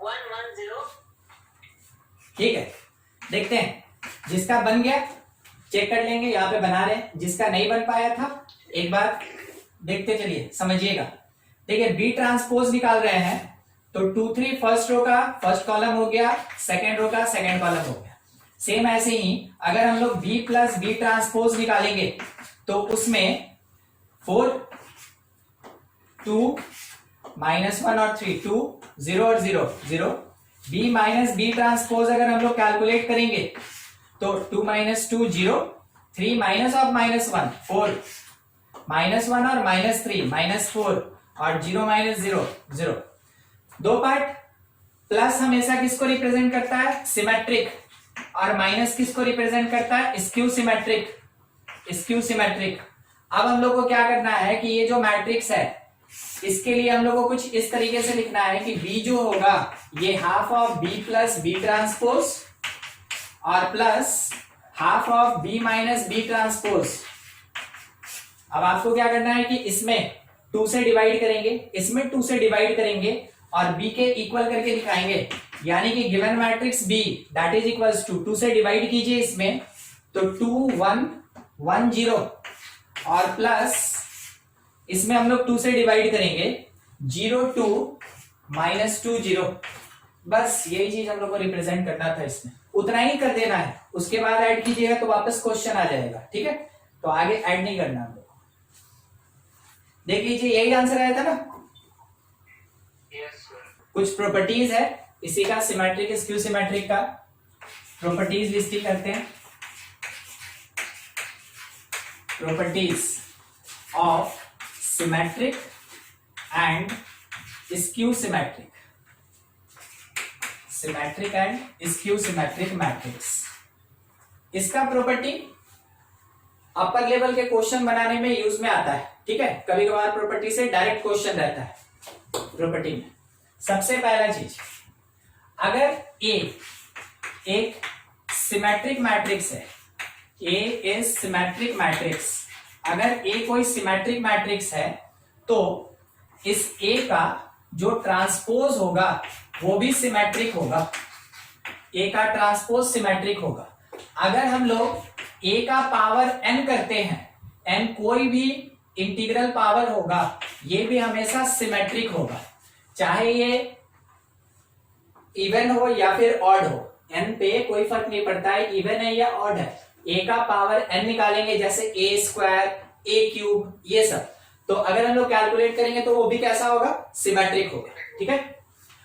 Speaker 3: 1 1 0।
Speaker 1: ठीक है, देखते हैं जिसका बन गया चेक कर लेंगे, यहाँ पे बना रहे हैं। जिसका नहीं बन पाया था एक बार देखते चलिए, समझिएगा। देखिए बी ट्रांसपोज निकाल रहे हैं तो 2 3 फर्स्ट रो का फर्स्ट कॉलम हो गया, सेकेंड रो का सेकेंड कॉलम हो गया। सेम ऐसे ही अगर हम लोग बी प्लस बी ट्रांसपोज निकालेंगे तो उसमें 4 2 -1 और 3 2 0 और 0 0। बी माइनस बी ट्रांसपोज अगर हम लोग कैलकुलेट करेंगे तो 2 - 2 0, 3 माइनस ऑफ -1 4, -1 और -3 -4 और 0 - 0 0। 2 पार्ट। प्लस हमेशा किसको रिप्रेजेंट करता है, सिमेट्रिक, और माइनस किसको रिप्रेजेंट करता है, स्क्यू सिमेट्रिक, स्क्यू सिमेट्रिक। अब हम लोग को क्या करना है कि ये जो मैट्रिक्स है इसके लिए हम लोग को कुछ इस तरीके से लिखना है कि बी जो होगा ये half of B plus B transpose और plus half of B minus B transpose. अब आपको क्या करना है कि इसमें 2 से डिवाइड करेंगे, इसमें 2 से डिवाइड करेंगे और बी के इक्वल करके दिखाएंगे। यानी कि given matrix B that is equals to 2 से डिवाइड कीजिए इसमें तो 2 1 1 0 और प्लस इसमें हम लोग 2 से डिवाइड करेंगे 0 2 -2 0। बस यही चीज हम लोग को रिप्रेजेंट करना था इसमें, उतना ही कर देना है, उसके बाद ऐड कीजिएगा तो वापस क्वेश्चन आ जाएगा, ठीक है। तो आगे ऐड नहीं करना हम लोग। देख लीजिए यही आंसर आया था ना।
Speaker 2: Yes sir.
Speaker 1: कुछ प्रॉपर्टीज है इसी का, सिमेट्रिक स्क्यू सिमेट्रिक का प्रॉपर्टीज लिस्ट करते हैं। Properties of symmetric and skew symmetric, symmetric and skew symmetric matrix. इसका प्रॉपर्टी अपर लेवल के क्वेश्चन बनाने में यूज में आता है, ठीक है। कभी कभार प्रॉपर्टी से डायरेक्ट क्वेश्चन रहता है प्रॉपर्टी में। सबसे पहला चीज, अगर ए एक सिमेट्रिक मैट्रिक्स है, ए इज सिमेट्रिक मैट्रिक्स, अगर ए कोई सिमेट्रिक मैट्रिक्स है तो इस ए का जो ट्रांसपोज होगा वो भी सिमेट्रिक होगा, ए का ट्रांसपोज सिमेट्रिक होगा। अगर हम लोग ए का पावर एन करते हैं, एन कोई भी इंटीग्रल पावर होगा, ये भी हमेशा सिमेट्रिक होगा, चाहे ये इवन हो या फिर ऑड हो, एन पे कोई फर्क नहीं पड़ता है इवन है या ऑड है। ए का पावर एन निकालेंगे जैसे ए स्क्वायर, ए क्यूब, ये सब, तो अगर हम लोग कैलकुलेट करेंगे तो वो भी कैसा होगा, सिमेट्रिक होगा, ठीक है।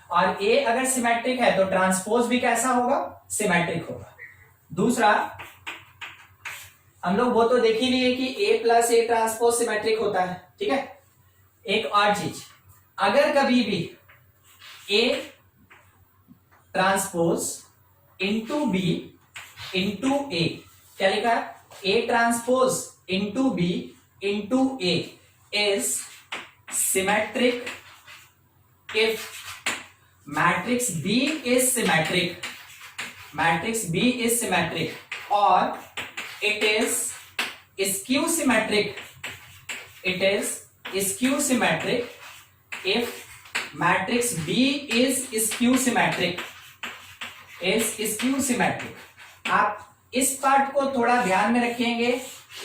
Speaker 1: और ए अगर सिमेट्रिक है तो ट्रांसपोज भी कैसा होगा, सिमेट्रिक होगा। दूसरा, हम लोग वो तो देख ही लिए कि ए प्लस ए ट्रांसपोज सिमेट्रिक होता है, ठीक है। एक और चीज, अगर कभी भी A transpose into B into A, क्या लिखा है, A transpose into B into A is symmetric if matrix B is symmetric, matrix B is symmetric, और it is skew symmetric, it is skew symmetric if matrix B is skew symmetric, is skew symmetric। आप इस पार्ट को थोड़ा ध्यान में रखेंगे,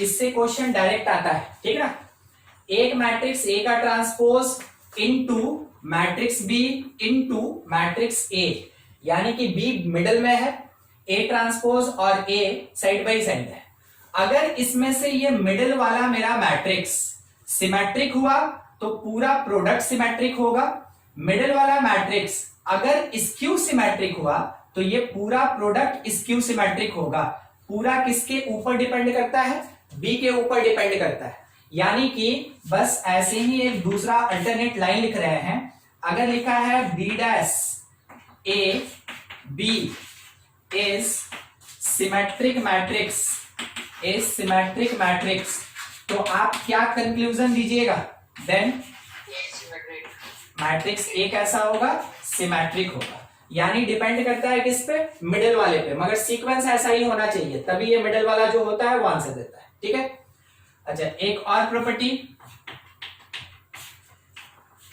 Speaker 1: इससे क्वेश्चन डायरेक्ट आता है, ठीक ना। एक मैट्रिक्स ए का transpose into matrix B into matrix A, यानी कि बी मिडल में है, ए ट्रांसपोज और ए साइड बाई साइड है। अगर इसमें से ये मिडिल वाला मेरा मैट्रिक्स सिमेट्रिक हुआ तो पूरा प्रोडक्ट सिमेट्रिक होगा, मिडिल वाला मैट्रिक्स अगर स्क्यू सिमेट्रिक हुआ तो ये पूरा प्रोडक्ट स्क्यू सिमेट्रिक होगा। पूरा किसके ऊपर डिपेंड करता है, बी के ऊपर डिपेंड करता है। यानी कि बस ऐसे ही एक दूसरा अल्टरनेट लाइन लिख रहे हैं, अगर लिखा है B dash A B is symmetric matrix, is symmetric matrix, तो आप क्या कंक्लूजन दीजिएगा, देन मैट्रिक्स ए कैसा होगा, सिमेट्रिक होगा। यानी डिपेंड करता है किस पे, मिडिल वाले पे, मगर सीक्वेंस ऐसा ही होना चाहिए, तभी ये मिडिल वाला जो होता है वो आंसर देता है, ठीक है। अच्छा, एक और property,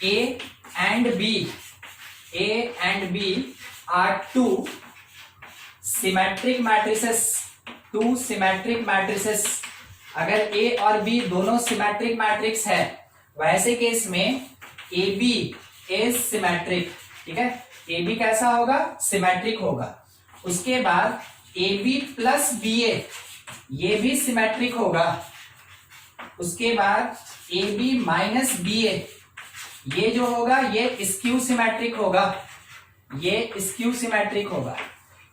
Speaker 1: A and B are two symmetric matrices, two symmetric matrices. अगर ए और बी दोनों सिमेट्रिक मैट्रिक्स है, वैसे केस में ए बी इज सिमेट्रिक, ठीक है। ए बी कैसा होगा, सिमेट्रिक होगा। उसके बाद ए बी प्लस बी ए, ये भी सिमेट्रिक होगा। उसके बाद ए बी माइनस बी ए, ये जो होगा ये स्क्यू सिमेट्रिक होगा, ये स्क्यू सिमेट्रिक होगा।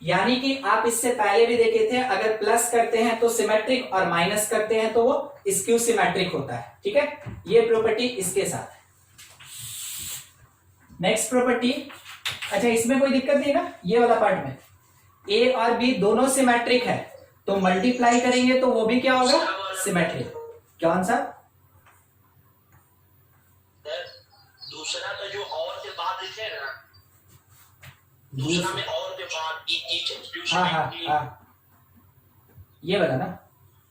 Speaker 1: यानी कि आप इससे पहले भी देखे थे, अगर प्लस करते हैं तो सिमेट्रिक और माइनस करते हैं तो वो स्क्यू सिमेट्रिक होता है, ठीक है। ये प्रॉपर्टी इसके साथ। नेक्स्ट प्रॉपर्टी, अच्छा इसमें कोई दिक्कत नहीं ना, ये वाला पार्ट में ए और बी दोनों सिमेट्रिक है तो मल्टीप्लाई करेंगे तो वो भी क्या होगा, सिमेट्रिक। कौन सा,
Speaker 3: दूसरा तो जो और के बाद है ना, दूसरा में और के बाद
Speaker 1: ये वाला ना,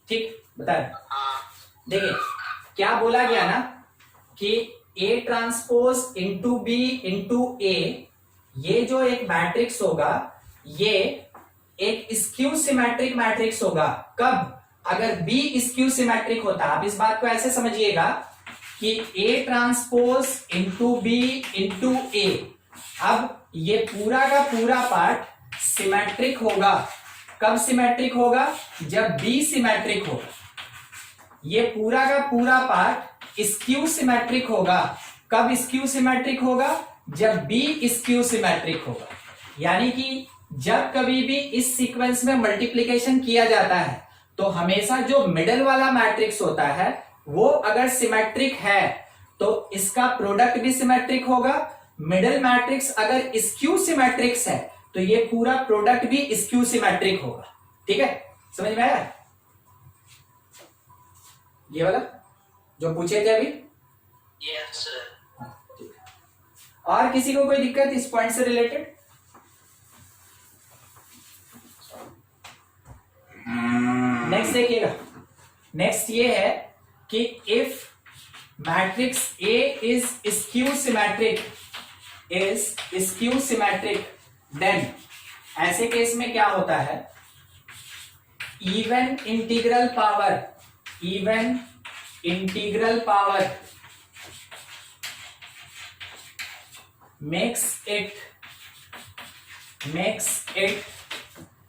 Speaker 1: ठीक बताए। देखिए क्या बोला गया ना कि A transpose into B into A, ये जो एक मैट्रिक्स होगा ये एक स्क्यू सिमेट्रिक मैट्रिक्स होगा। कब, अगर बी स्क्यू सिमेट्रिक होता। आप इस बात को ऐसे समझिएगा कि A transpose into B into A, अब ये पूरा का पूरा पार्ट सिमेट्रिक होगा। कब सिमेट्रिक होगा? जब बी सिमेट्रिक होगा। ये पूरा का पूरा पार्ट स्क्यू सिमेट्रिक होगा। कब स्क्यू सिमेट्रिक होगा? जब बी स्क्यू सिमेट्रिक होगा। यानी कि जब कभी भी इस सीक्वेंस में मल्टीप्लिकेशन किया जाता है तो हमेशा जो मिडल वाला मैट्रिक्स होता है वो अगर सिमेट्रिक है तो इसका प्रोडक्ट भी सिमेट्रिक होगा। मिडल मैट्रिक्स अगर स्क्यू सिमेट्रिक्स है तो ये पूरा प्रोडक्ट भी स्क्यू सिमेट्रिक होगा। ठीक है, समझ में आया? ये वाला जो पूछे थे अभी।
Speaker 3: Yes sir.
Speaker 1: और किसी को कोई दिक्कत इस पॉइंट से रिलेटेड? नेक्स्ट देखिएगा। नेक्स्ट ये है कि if matrix A is skew symmetric then ऐसे केस में क्या होता है? Even integral power makes it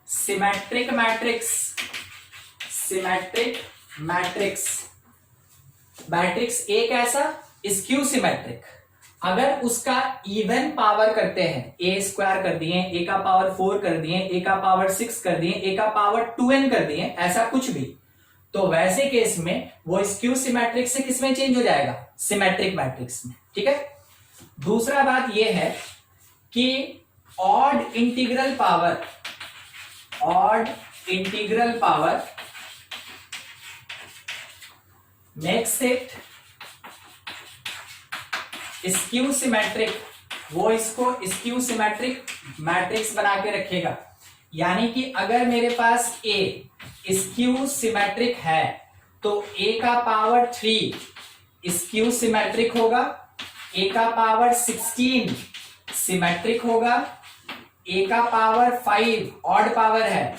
Speaker 1: symmetric matrix A कैसा? Skew symmetric. अगर उसका इवन पावर करते हैं, ए स्क्वायर कर दिए, ए का पावर 4 कर दिए, ए का पावर 6 कर दिए, ए का पावर 2n कर दिए, ऐसा कुछ भी, तो वैसे केस में वो स्क्यू सिमेट्रिक से किसमें चेंज हो जाएगा? सिमेट्रिक मैट्रिक्स में। ठीक है। दूसरा बात यह है कि odd integral power makes it skew symmetric. वो इसको स्क्यू सिमेट्रिक मैट्रिक्स बना के रखेगा। यानी कि अगर मेरे पास ए स्क्यू सिमेट्रिक है तो ए का पावर 3 स्क्यू सिमेट्रिक होगा, ए का पावर 16 सिमेट्रिक होगा, ए का पावर 5 ऑड पावर है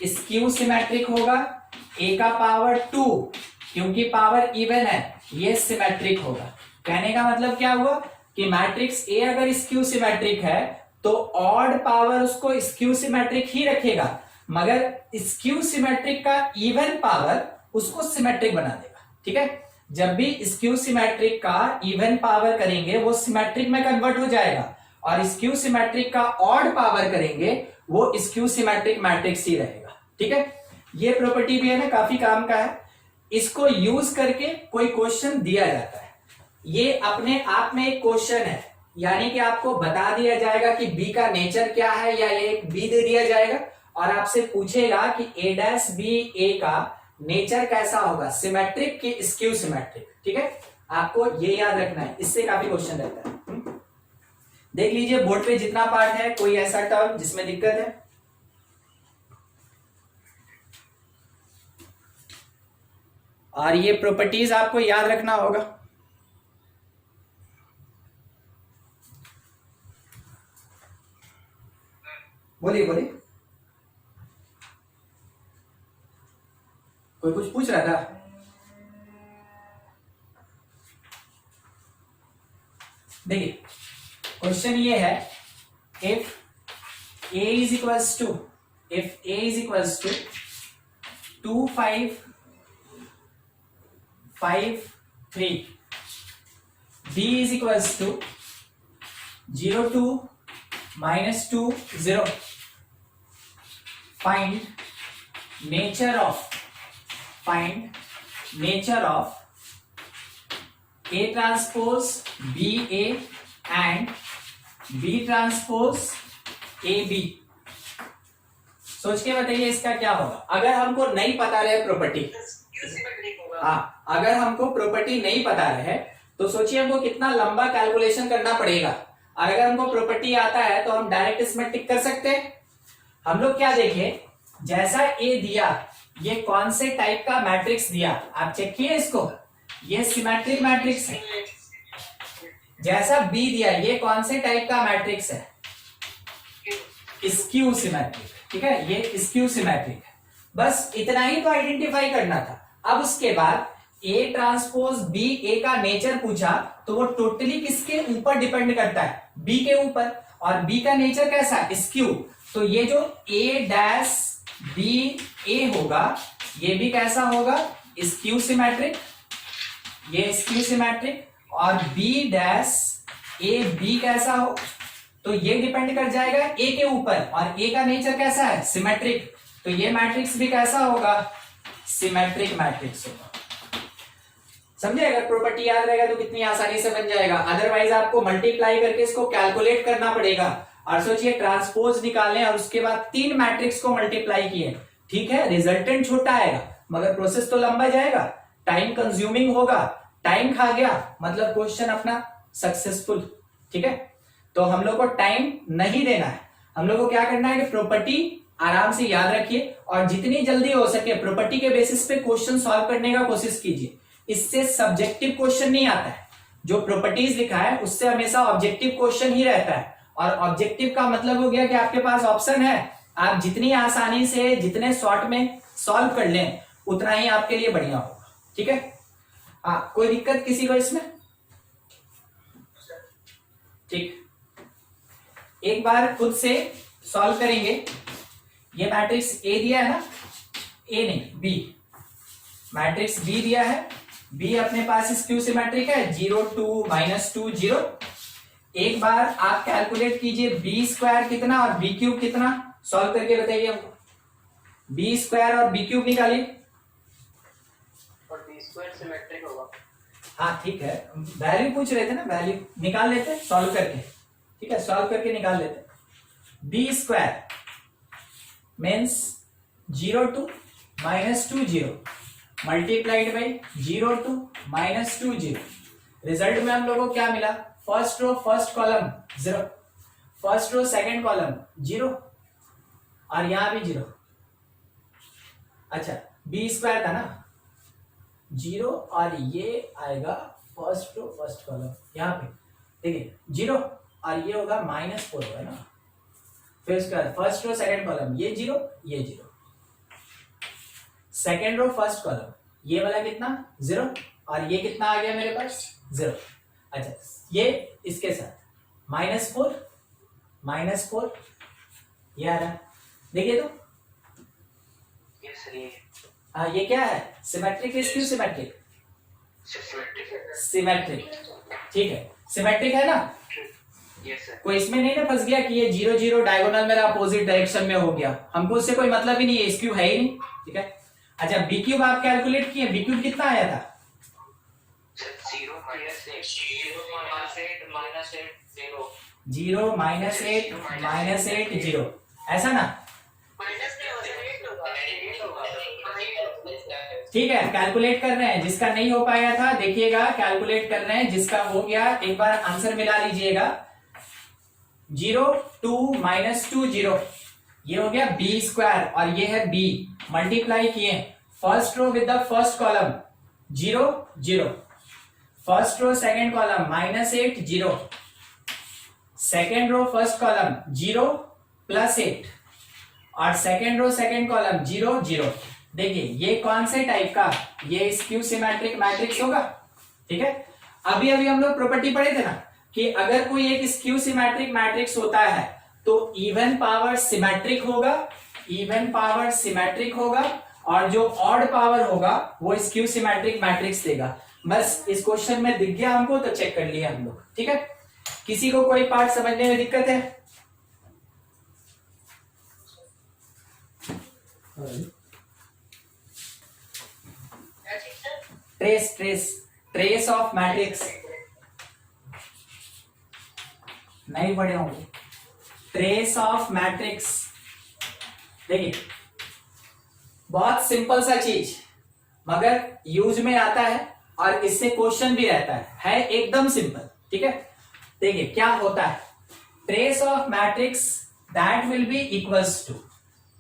Speaker 1: स्क्यू सिमेट्रिक होगा, ए का पावर 2 क्योंकि पावर इवन है ये सिमेट्रिक होगा। कहने का मतलब क्या हुआ कि मैट्रिक्स ए अगर स्क्यू सिमेट्रिक है तो ऑड पावर उसको स्क्यू सिमेट्रिक ही रखेगा, मगर स्क्यू सिमेट्रिक का इवन पावर उसको सिमेट्रिक बना देगा। ठीक है। जब भी स्क्यू सिमेट्रिक का इवन पावर करेंगे वो सिमेट्रिक में कन्वर्ट हो जाएगा, और स्क्यू सिमेट्रिक का ऑड पावर करेंगे वो स्क्यू सिमेट्रिक मैट्रिक्स ही रहेगा। ठीक है। ये प्रॉपर्टी भी है ना, काफी काम का है। इसको यूज करके कोई क्वेश्चन दिया जाता है। ये अपने आप में एक क्वेश्चन है, यानी कि आपको बता दिया जाएगा कि बी का नेचर क्या है, या ये एक बी दे दिया जाएगा और आपसे पूछेगा कि ए डैश बी ए का नेचर कैसा होगा, सिमेट्रिक कि स्क्यू सिमेट्रिक। ठीक है, आपको ये याद रखना है, इससे काफी क्वेश्चन रहता है। देख लीजिए बोर्ड पे जितना पार्ट है, कोई ऐसा टर्म जिसमें दिक्कत है? और ये प्रॉपर्टीज आपको याद रखना होगा। बोलिए बोलिए, कोई कुछ पूछ रहा था? देखिए क्वेश्चन ये है, if a is equals to 2 5 5 3, b is equals to 0 2 -2 0, find nature of A transpose BA and B transpose AB। सोच के बताइए इसका क्या होगा अगर हमको नहीं पता रहे प्रॉपर्टी। हाँ, अगर हमको प्रॉपर्टी नहीं पता रहे तो सोचिए हमको कितना लंबा कैलकुलेशन करना पड़ेगा। और अगर हमको प्रॉपर्टी आता है तो हम डायरेक्ट इसमें टिक कर सकते हैं। हम लोग क्या देखें, जैसा ए दिया, ये कौन से टाइप का मैट्रिक्स दिया, आप चेक किए इसको, ये सिमेट्रिक मैट्रिक्स है। जैसा बी दिया, ये कौन से टाइप का मैट्रिक्स है, स्क्यू सिमेट्रिक। ठीक है, ये स्क्यू सिमेट्रिक है। बस इतना ही तो आइडेंटिफाई करना था। अब उसके बाद ए ट्रांसपोज बी, ए का नेचर पूछा तो वो टोटली किसके ऊपर डिपेंड करता है, बी के ऊपर। और बी का नेचर कैसा, स्क्यू। तो ये जो A डैश बी ए होगा ये भी कैसा होगा, स्क्यू सिमेट्रिक, ये स्क्यू सिमेट्रिक। और बी डैश ए बी कैसा हो, तो ये डिपेंड कर जाएगा ए के ऊपर, और ए का नेचर कैसा है, सिमेट्रिक, तो ये मैट्रिक्स भी कैसा होगा, सिमेट्रिक मैट्रिक्स होगा। समझे? अगर प्रॉपर्टी याद रहेगा तो कितनी आसानी से बन जाएगा। अदरवाइज आपको मल्टीप्लाई करके इसको कैलकुलेट करना पड़ेगा। और सोचिए ट्रांसपोज निकालने और उसके बाद 3 मैट्रिक्स को मल्टीप्लाई किए, ठीक है, रिजल्टेंट छोटा आएगा मगर प्रोसेस तो लंबा जाएगा, टाइम कंज्यूमिंग होगा, टाइम खा गया मतलब क्वेश्चन अपना सक्सेसफुल। ठीक है, तो हम लोग को टाइम नहीं देना है, हम लोग को क्या करना है कि प्रॉपर्टी आराम से याद रखिए और जितनी जल्दी हो सके प्रॉपर्टी के बेसिस पे क्वेश्चन सॉल्व करने का कोशिश कीजिए। इससे सब्जेक्टिव क्वेश्चन नहीं आता है, जो प्रॉपर्टीज लिखा है उससे हमेशा ऑब्जेक्टिव क्वेश्चन ही रहता है। और ऑब्जेक्टिव का मतलब हो गया कि आपके पास ऑप्शन है, आप जितनी आसानी से जितने शॉर्ट में सॉल्व कर लें उतना ही आपके लिए बढ़िया होगा। ठीक है, हाँ, कोई दिक्कत किसी को इसमें? ठीक, एक बार खुद से सॉल्व करेंगे। ये मैट्रिक्स ए दिया है ना, ए नहीं बी, मैट्रिक्स बी दिया है, बी अपने पास स्क्यू सिमेट्रिक है, 0 2 -2 0। एक बार आप कैलकुलेट कीजिए बी स्क्वायर कितना और बी क्यूब कितना, सॉल्व करके बताइए हमको। बी स्क्वायर और बी क्यूब निकालिए।
Speaker 3: और बी स्क्वायर सिमेट्रिक होगा।
Speaker 1: हाँ ठीक है, वैल्यू पूछ रहे थे ना, वैल्यू निकाल लेते सॉल्व करके। ठीक है, सॉल्व करके निकाल लेते। B square means 0 2 -2 0 multiplied by 0 2 -2 0। Result में हम लोगों को क्या मिला, first row first column 0, first row second column 0 और यहां भी 0। अच्छा, बी स्क्वायर था ना 0 और ये आएगा फर्स्ट रो फर्स्ट कॉलम, यहाँ पे देखिए 0 और ये होगा -4 होगा ना, फिर उसके बाद फर्स्ट रो सेकंड कॉलम ये 0 ये 0, सेकंड रो फर्स्ट कॉलम ये वाला कितना 0 और ये कितना आ गया मेरे पास 0। अच्छा, ये इसके साथ -4 ये आ रहा है, देखिए तो
Speaker 2: ये सही है,
Speaker 1: हाँ ये क्या है, सिमेट्रिक स्क्यू सिमेट्रिक, सिमेट्रिक। ठीक है, सिमेट्रिक है ना।
Speaker 2: Yes sir.
Speaker 1: कोई इसमें नहीं ना फंस गया कि ये 0 0 डायगोनल मेरा अपोजिट डायरेक्शन में हो गया, हमको उससे कोई मतलब ही नहीं है, स्क्यू है ही नहीं। ठीक है, अच्छा बी क्यूब आप कैलकुलेट किए, बी क्यूब कितना आया था,
Speaker 2: 0 -8
Speaker 1: 0 -8 0, ऐसा ना।
Speaker 3: माइनस नहीं होगा, 8 होगा, 8 होगा।
Speaker 1: ठीक है, कैलकुलेट कर रहे हैं, जिसका नहीं हो पाया था देखिएगा, कैलकुलेट कर रहे हैं, जिसका हो गया एक बार आंसर मिला लीजिएगा। 0 2 -2 0 ये हो गया बी स्क्वायर और ये है बी, मल्टीप्लाई किए first row with the first column 0 0, first row second column -8 0, second row first column 0 +8 और सेकंड रो सेकंड कॉलम 0 0। देखिए ये कौन से टाइप का, ये स्क्यू सिमेट्रिक मैट्रिक्स होगा। ठीक है, अभी अभी हम लोग प्रॉपर्टी पढ़े थे ना कि अगर कोई एक स्क्यू सिमेट्रिक मैट्रिक्स होता है तो इवन पावर सिमेट्रिक होगा, इवन पावर सिमेट्रिक होगा, और जो ऑड पावर होगा वो स्क्यू सिमेट्रिक मैट्रिक्स देगा। बस इस क्वेश्चन में दिख गया हमको तो चेक कर लिया हम लोग। ठीक है, किसी को कोई पार्ट समझने में दिक्कत है? ट्रेस ऑफ मैट्रिक्स नहीं पढ़े होंगे। ट्रेस ऑफ मैट्रिक्स, देखिए बहुत सिंपल सा चीज मगर यूज में आता है और इससे क्वेश्चन भी रहता है एकदम सिंपल। ठीक है, देखिए क्या होता है, trace of matrix that will be equals to,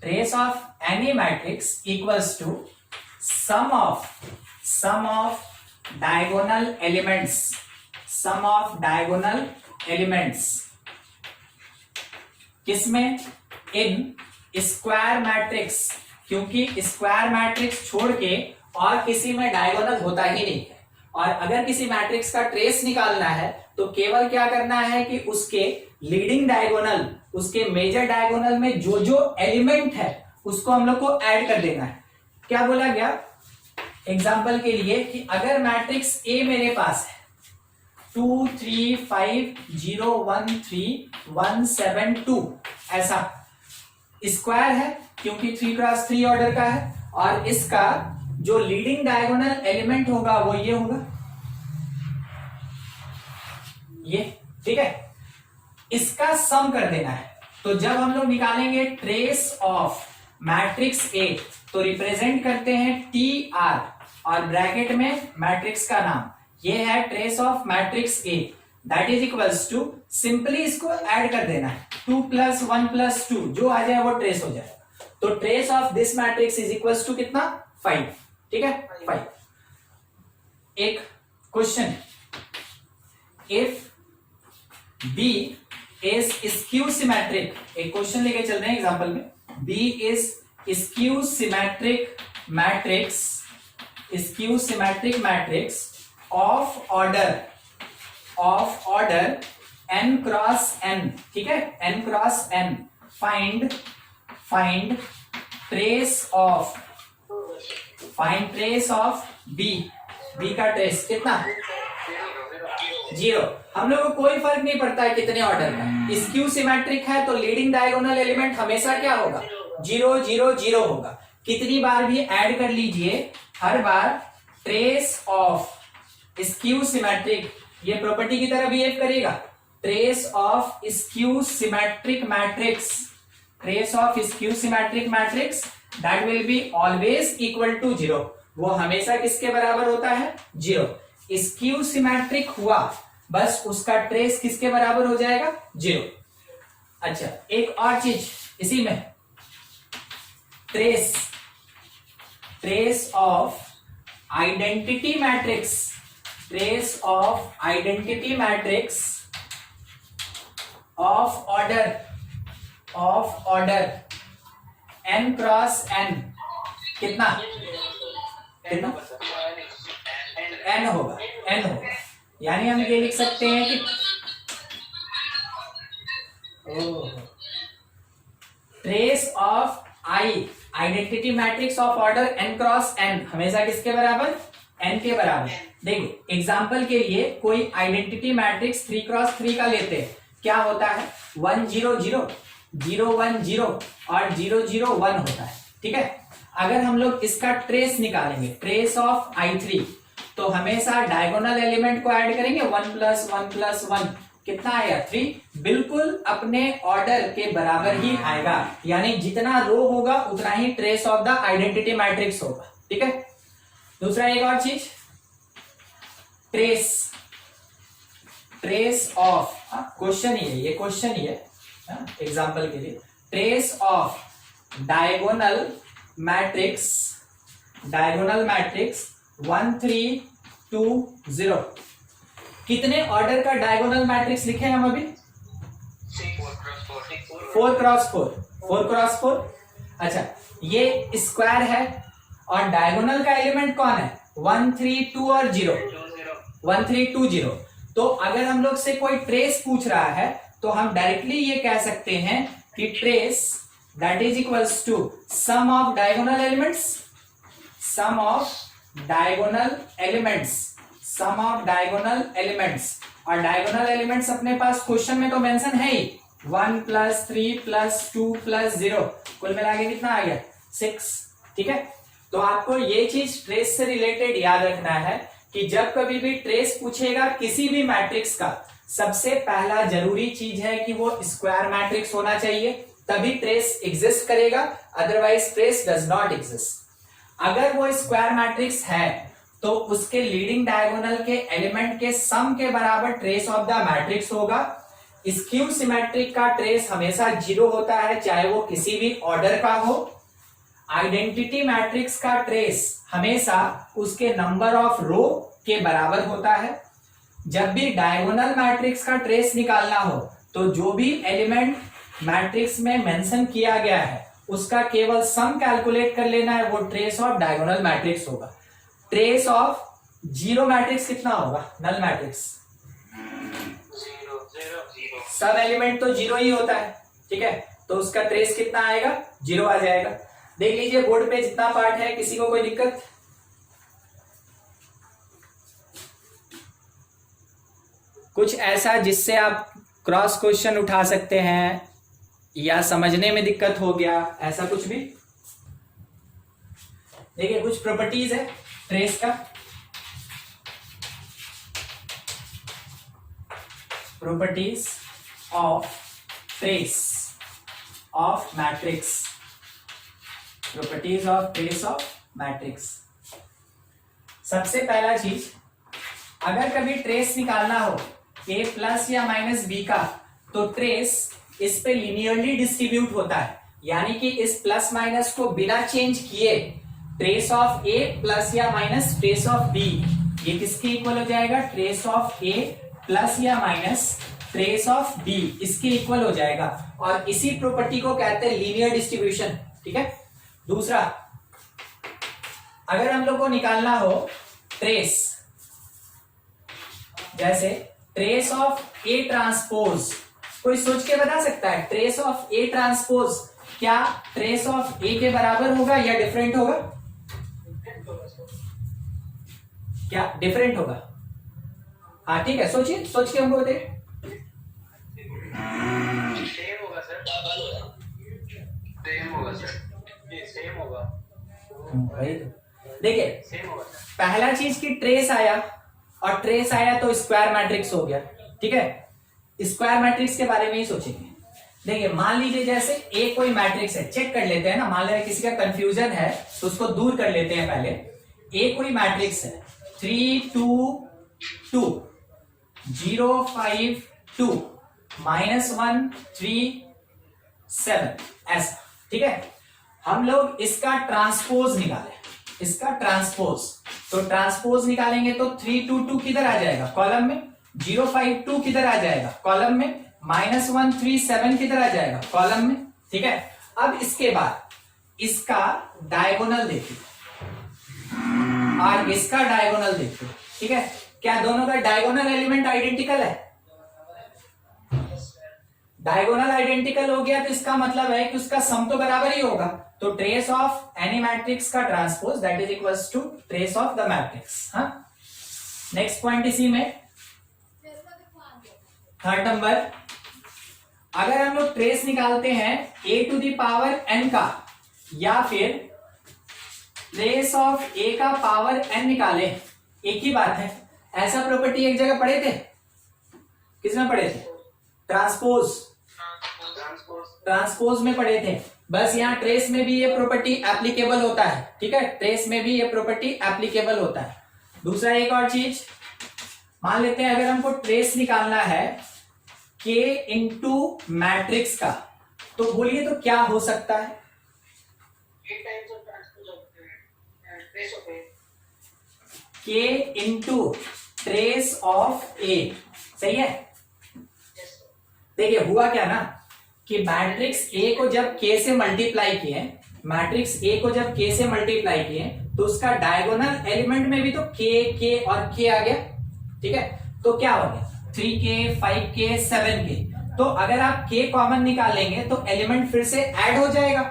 Speaker 1: trace of any matrix equals to sum of diagonal elements, sum of diagonal elements किसमें, इन स्क्वायर मैट्रिक्स, क्योंकि स्क्वायर मैट्रिक्स छोड़ के और किसी में डायगोनल होता ही नहीं है। और अगर किसी मैट्रिक्स का ट्रेस निकालना है तो केवल क्या करना है कि उसके लीडिंग डायगोनल उसके मेजर डायगोनल में जो जो एलिमेंट है उसको हम लोग को ऐड कर देना है। क्या बोला गया एग्जाम्पल के लिए कि अगर मैट्रिक्स ए मेरे पास है 2 3 5 0 1 3 1 7 2 ऐसा स्क्वायर है क्योंकि 3 क्रॉस 3 ऑर्डर का है, और इसका जो लीडिंग डायगोनल एलिमेंट होगा वो ये होगा, ये ठीक है। इसका सम कर देना है। तो जब हम लोग निकालेंगे ट्रेस ऑफ मैट्रिक्स ए तो रिप्रेजेंट करते हैं टी आर और ब्रैकेट में मैट्रिक्स का नाम, ये है trace of matrix A, that is equals to simply इसको ऐड कर देना है 2 + 1 + 2 जो आ जाए वो ट्रेस हो जाएगा। तो trace of this matrix is equals to कितना 5, ठीक है 5। एक question, if B is skew symmetric, एक क्वेश्चन लेके चल रहे हैं एग्जांपल में, B is skew symmetric matrix of order n cross n, ठीक है n cross n, find trace of B का ट्रेस कितना 0। हम लोग को कोई फर्क नहीं पड़ता है कितने ऑर्डर का, स्क्यू सिमेट्रिक है तो लीडिंग डायगोनल एलिमेंट हमेशा क्या होगा 0 0 0 होगा। कितनी बार भी ऐड कर लीजिए, हर बार ट्रेस ऑफ स्क्यू सिमेट्रिक ये प्रॉपर्टी की तरह बिहेव करेगा। Trace of skew symmetric matrix that will be always equal to 0, वो हमेशा किसके बराबर होता है 0। स्क्यू सिमेट्रिक हुआ बस उसका ट्रेस किसके बराबर हो जाएगा 0। अच्छा एक और चीज इसी में, trace of identity matrix of order n cross n कितना n होगा, यानी हम ये लिख सकते हैं कि trace of identity matrix of order n cross n हमेशा किसके बराबर n के बराबर। देखो एग्जांपल के लिए कोई आइडेंटिटी मैट्रिक्स 3 क्रॉस 3 का लेते हैं, क्या होता है 1 0 0 0 1 0 और 0 0 1 होता है, ठीक है। अगर हम लोग इसका ट्रेस निकालेंगे, ट्रेस ऑफ I3, तो हमेशा डायगोनल एलिमेंट को ऐड करेंगे 1 + 1 + 1 कितना आएगा 3, बिल्कुल अपने ऑर्डर के बराबर ही आएगा, यानी जितना रो होगा उतना ही trace of the identity matrix होगा, ठीक है। दूसरा एक और चीज, ट्रेस ऑफ क्वेश्चन ही है, ये क्वेश्चन ही है एग्जांपल के लिए, ट्रेस ऑफ डायगोनल मैट्रिक्स 1 3 2 0। कितने ऑर्डर का डायगोनल मैट्रिक्स लिखे हैं हम अभी 4 क्रॉस 4। अच्छा ये स्क्वायर है और डायगोनल का एलिमेंट कौन है 1 3 2 और 0 1 3 2 0। तो अगर हम लोग से कोई ट्रेस पूछ रहा है तो हम डायरेक्टली ये कह सकते हैं कि trace that is equals to sum of diagonal elements, और डायगोनल एलिमेंट्स अपने पास क्वेश्चन में तो मेंशन है ही 1 + 3 + 2 + 0, कुल मिला के कितना आ गया 6, ठीक है। तो आपको ये चीज ट्रेस से रिलेटेड याद रखना है कि जब कभी भी ट्रेस पूछेगा किसी भी मैट्रिक्स का, सबसे पहला जरूरी चीज है कि वो स्क्वायर मैट्रिक्स होना चाहिए, तभी ट्रेस एग्जिस्ट करेगा, otherwise trace does not exist. अगर वो स्क्वायर मैट्रिक्स है तो उसके लीडिंग डायगोनल के एलिमेंट के सम के बराबर ट्रेस ऑफ द मैट्रिक्स होगा। स्क्यू सिमेट्रिक का ट्रेस हमेशा 0 होता है, चाहे वो किसी भी ऑर्डर का हो। आइडेंटिटी मैट्रिक्स का ट्रेस हमेशा उसके नंबर ऑफ रो के बराबर होता है। जब भी डायगोनल मैट्रिक्स का ट्रेस निकालना हो तो जो भी एलिमेंट मैट्रिक्स में मेंशन किया गया है उसका केवल सम कैलकुलेट कर लेना है, वो ट्रेस ऑफ डायगोनल मैट्रिक्स होगा। ट्रेस ऑफ जीरो मैट्रिक्स कितना होगा, नल मैट्रिक्स
Speaker 2: 0 0 0,
Speaker 1: सब एलिमेंट तो 0 ही होता है, ठीक है, तो उसका ट्रेस कितना आएगा, 0 आ जाएगा। देख लीजिए बोर्ड पे जितना पार्ट है, किसी को कोई दिक्कत? कुछ ऐसा जिससे आप क्रॉस क्वेश्चन उठा सकते हैं या समझने में दिक्कत हो गया, ऐसा कुछ भी? देखिए कुछ प्रॉपर्टीज है ट्रेस का। Properties of trace of matrix, properties of trace of matrix. सबसे पहला चीज, अगर कभी ट्रेस निकालना हो a प्लस या माइनस बी का, तो ट्रेस इस पे लिनियरली डिस्ट्रीब्यूट होता है, यानी कि इस प्लस माइनस को बिना चेंज किए ट्रेस ऑफ a प्लस या माइनस ट्रेस ऑफ b, ये किसके इक्वल हो जाएगा, ट्रेस ऑफ a प्लस या माइनस ट्रेस ऑफ b, इसके इक्वल हो जाएगा। और इसी प्रॉपर्टी को कहते हैं लीनियर डिस्ट्रीब्यूशन, ठीक है। दूसरा, अगर हम लोग को निकालना हो ट्रेस, जैसे ट्रेस ऑफ ए ट्रांसपोज, कोई सोच के बता सकता है ट्रेस ऑफ ए ट्रांसपोज क्या ट्रेस ऑफ ए के बराबर होगा या डिफरेंट होगा? क्या डिफरेंट होगा? हाँ ठीक है, सोचिए, सोच के हमको बताइए।
Speaker 3: सेम होगा सर, सेम होगा सर, ये सेम होगा,
Speaker 1: भाई देखिए,
Speaker 3: सेम होगा सर।
Speaker 1: पहला चीज की ट्रेस आया, और ट्रेस आया तो स्क्वायर मैट्रिक्स हो गया, ठीक है। स्क्वायर मैट्रिक्स के बारे में ही सोचेंगे। देखिए मान लीजिए जैसे ए कोई मैट्रिक्स है, चेक कर लेते हैं ना, मान लीजिए किसी का कंफ्यूजन है तो उसको दूर कर लेते हैं पहले। ए कोई मैट्रिक्स है 3 2 2 0 5 2 -1 3 7, ऐसा, ठीक है। हम लोग इसका ट्रांसपोज निकाले, इसका ट्रांसपोज, तो ट्रांसपोज निकालेंगे तो 3 2 2 किधर आ जाएगा, कॉलम में, 0 5 2 किधर आ जाएगा, कॉलम में, -1 3 7 किधर आ जाएगा, कॉलम में, ठीक है। अब इसके बाद इसका डायगोनल देखिए और इसका डायगोनल देखिए, ठीक है। क्या दोनों का डायगोनल एलिमेंट आइडेंटिकल है? डायगोनल आइडेंटिकल हो गया तो इसका मतलब है कि उसका सम तो बराबर ही होगा। तो ट्रेस ऑफ एनी मैट्रिक्स का transpose that is equals to trace of the matrix. हाँ, नेक्स्ट पॉइंट इसी में, थर्ड नंबर, अगर हम लोग ट्रेस निकालते हैं a to the power n का, या फिर ट्रेस ऑफ a का पावर n निकाले, एक ही बात है। ऐसा प्रॉपर्टी एक जगह पढ़े थे, किसमें पढ़े थे? ट्रांसपोज, ट्रांसपोज में पढ़े थे। बस यहाँ ट्रेस में भी ये प्रॉपर्टी एप्लीकेबल होता है, ठीक है, ट्रेस में भी ये प्रॉपर्टी एप्लीकेबल होता है। दूसरा एक और चीज मान लेते हैं, अगर हमको ट्रेस निकालना है k इंटू मैट्रिक्स का, तो बोलिए तो क्या हो सकता है? k into trace of a, सही है। देखिए हुआ क्या ना कि मैट्रिक्स A को जब K से मल्टीप्लाई किए, मैट्रिक्स A को जब K से मल्टीप्लाई किए, तो उसका डायगोनल एलिमेंट में भी तो K और K आ गया, ठीक है। तो क्या हो गया, 3K 5K 7K। तो अगर आप K कॉमन निकालेंगे तो एलिमेंट फिर से ऐड हो जाएगा,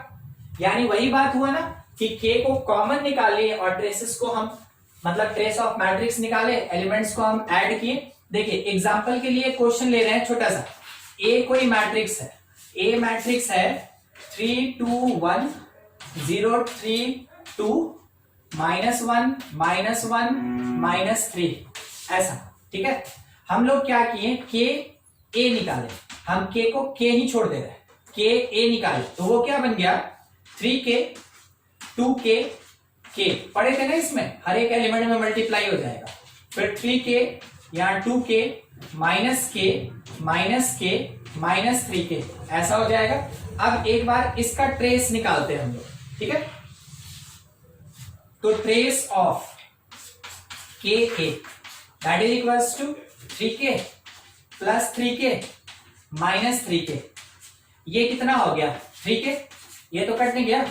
Speaker 1: यानी वही बात हुआ ना कि K को कॉमन निकालिए और ट्रेसेस को हम, मतलब ट्रेस ऑफ मैट्रिक्स निकाले, एलिमेंट्स को हम ऐड किए। देखिए एग्जांपल के लिए क्वेश्चन ले रहे हैं छोटा सा, A कोई मैट्रिक्स है, A मैट्रिक्स है 3 2 1 0 3 2 -1 -1 -3, ऐसा, ठीक है। हम लोग क्या किए, K A निकाले, हम K को K ही छोड़ दे रहे हैं, K A निकाले, तो वो क्या बन गया 3K 2K K, पढ़े थे ना, इसमें हर एक एलिमेंट में मल्टीप्लाई हो जाएगा, फिर 3K यहाँ 2K -K -3K, ऐसा हो जाएगा। अब एक बार इसका ट्रेस निकालते हैं हम लोग, ठीक है। तो trace of K A that is equals to 3K plus 3K -3K, ये कितना हो गया 3K, ये तो कट नहीं गया,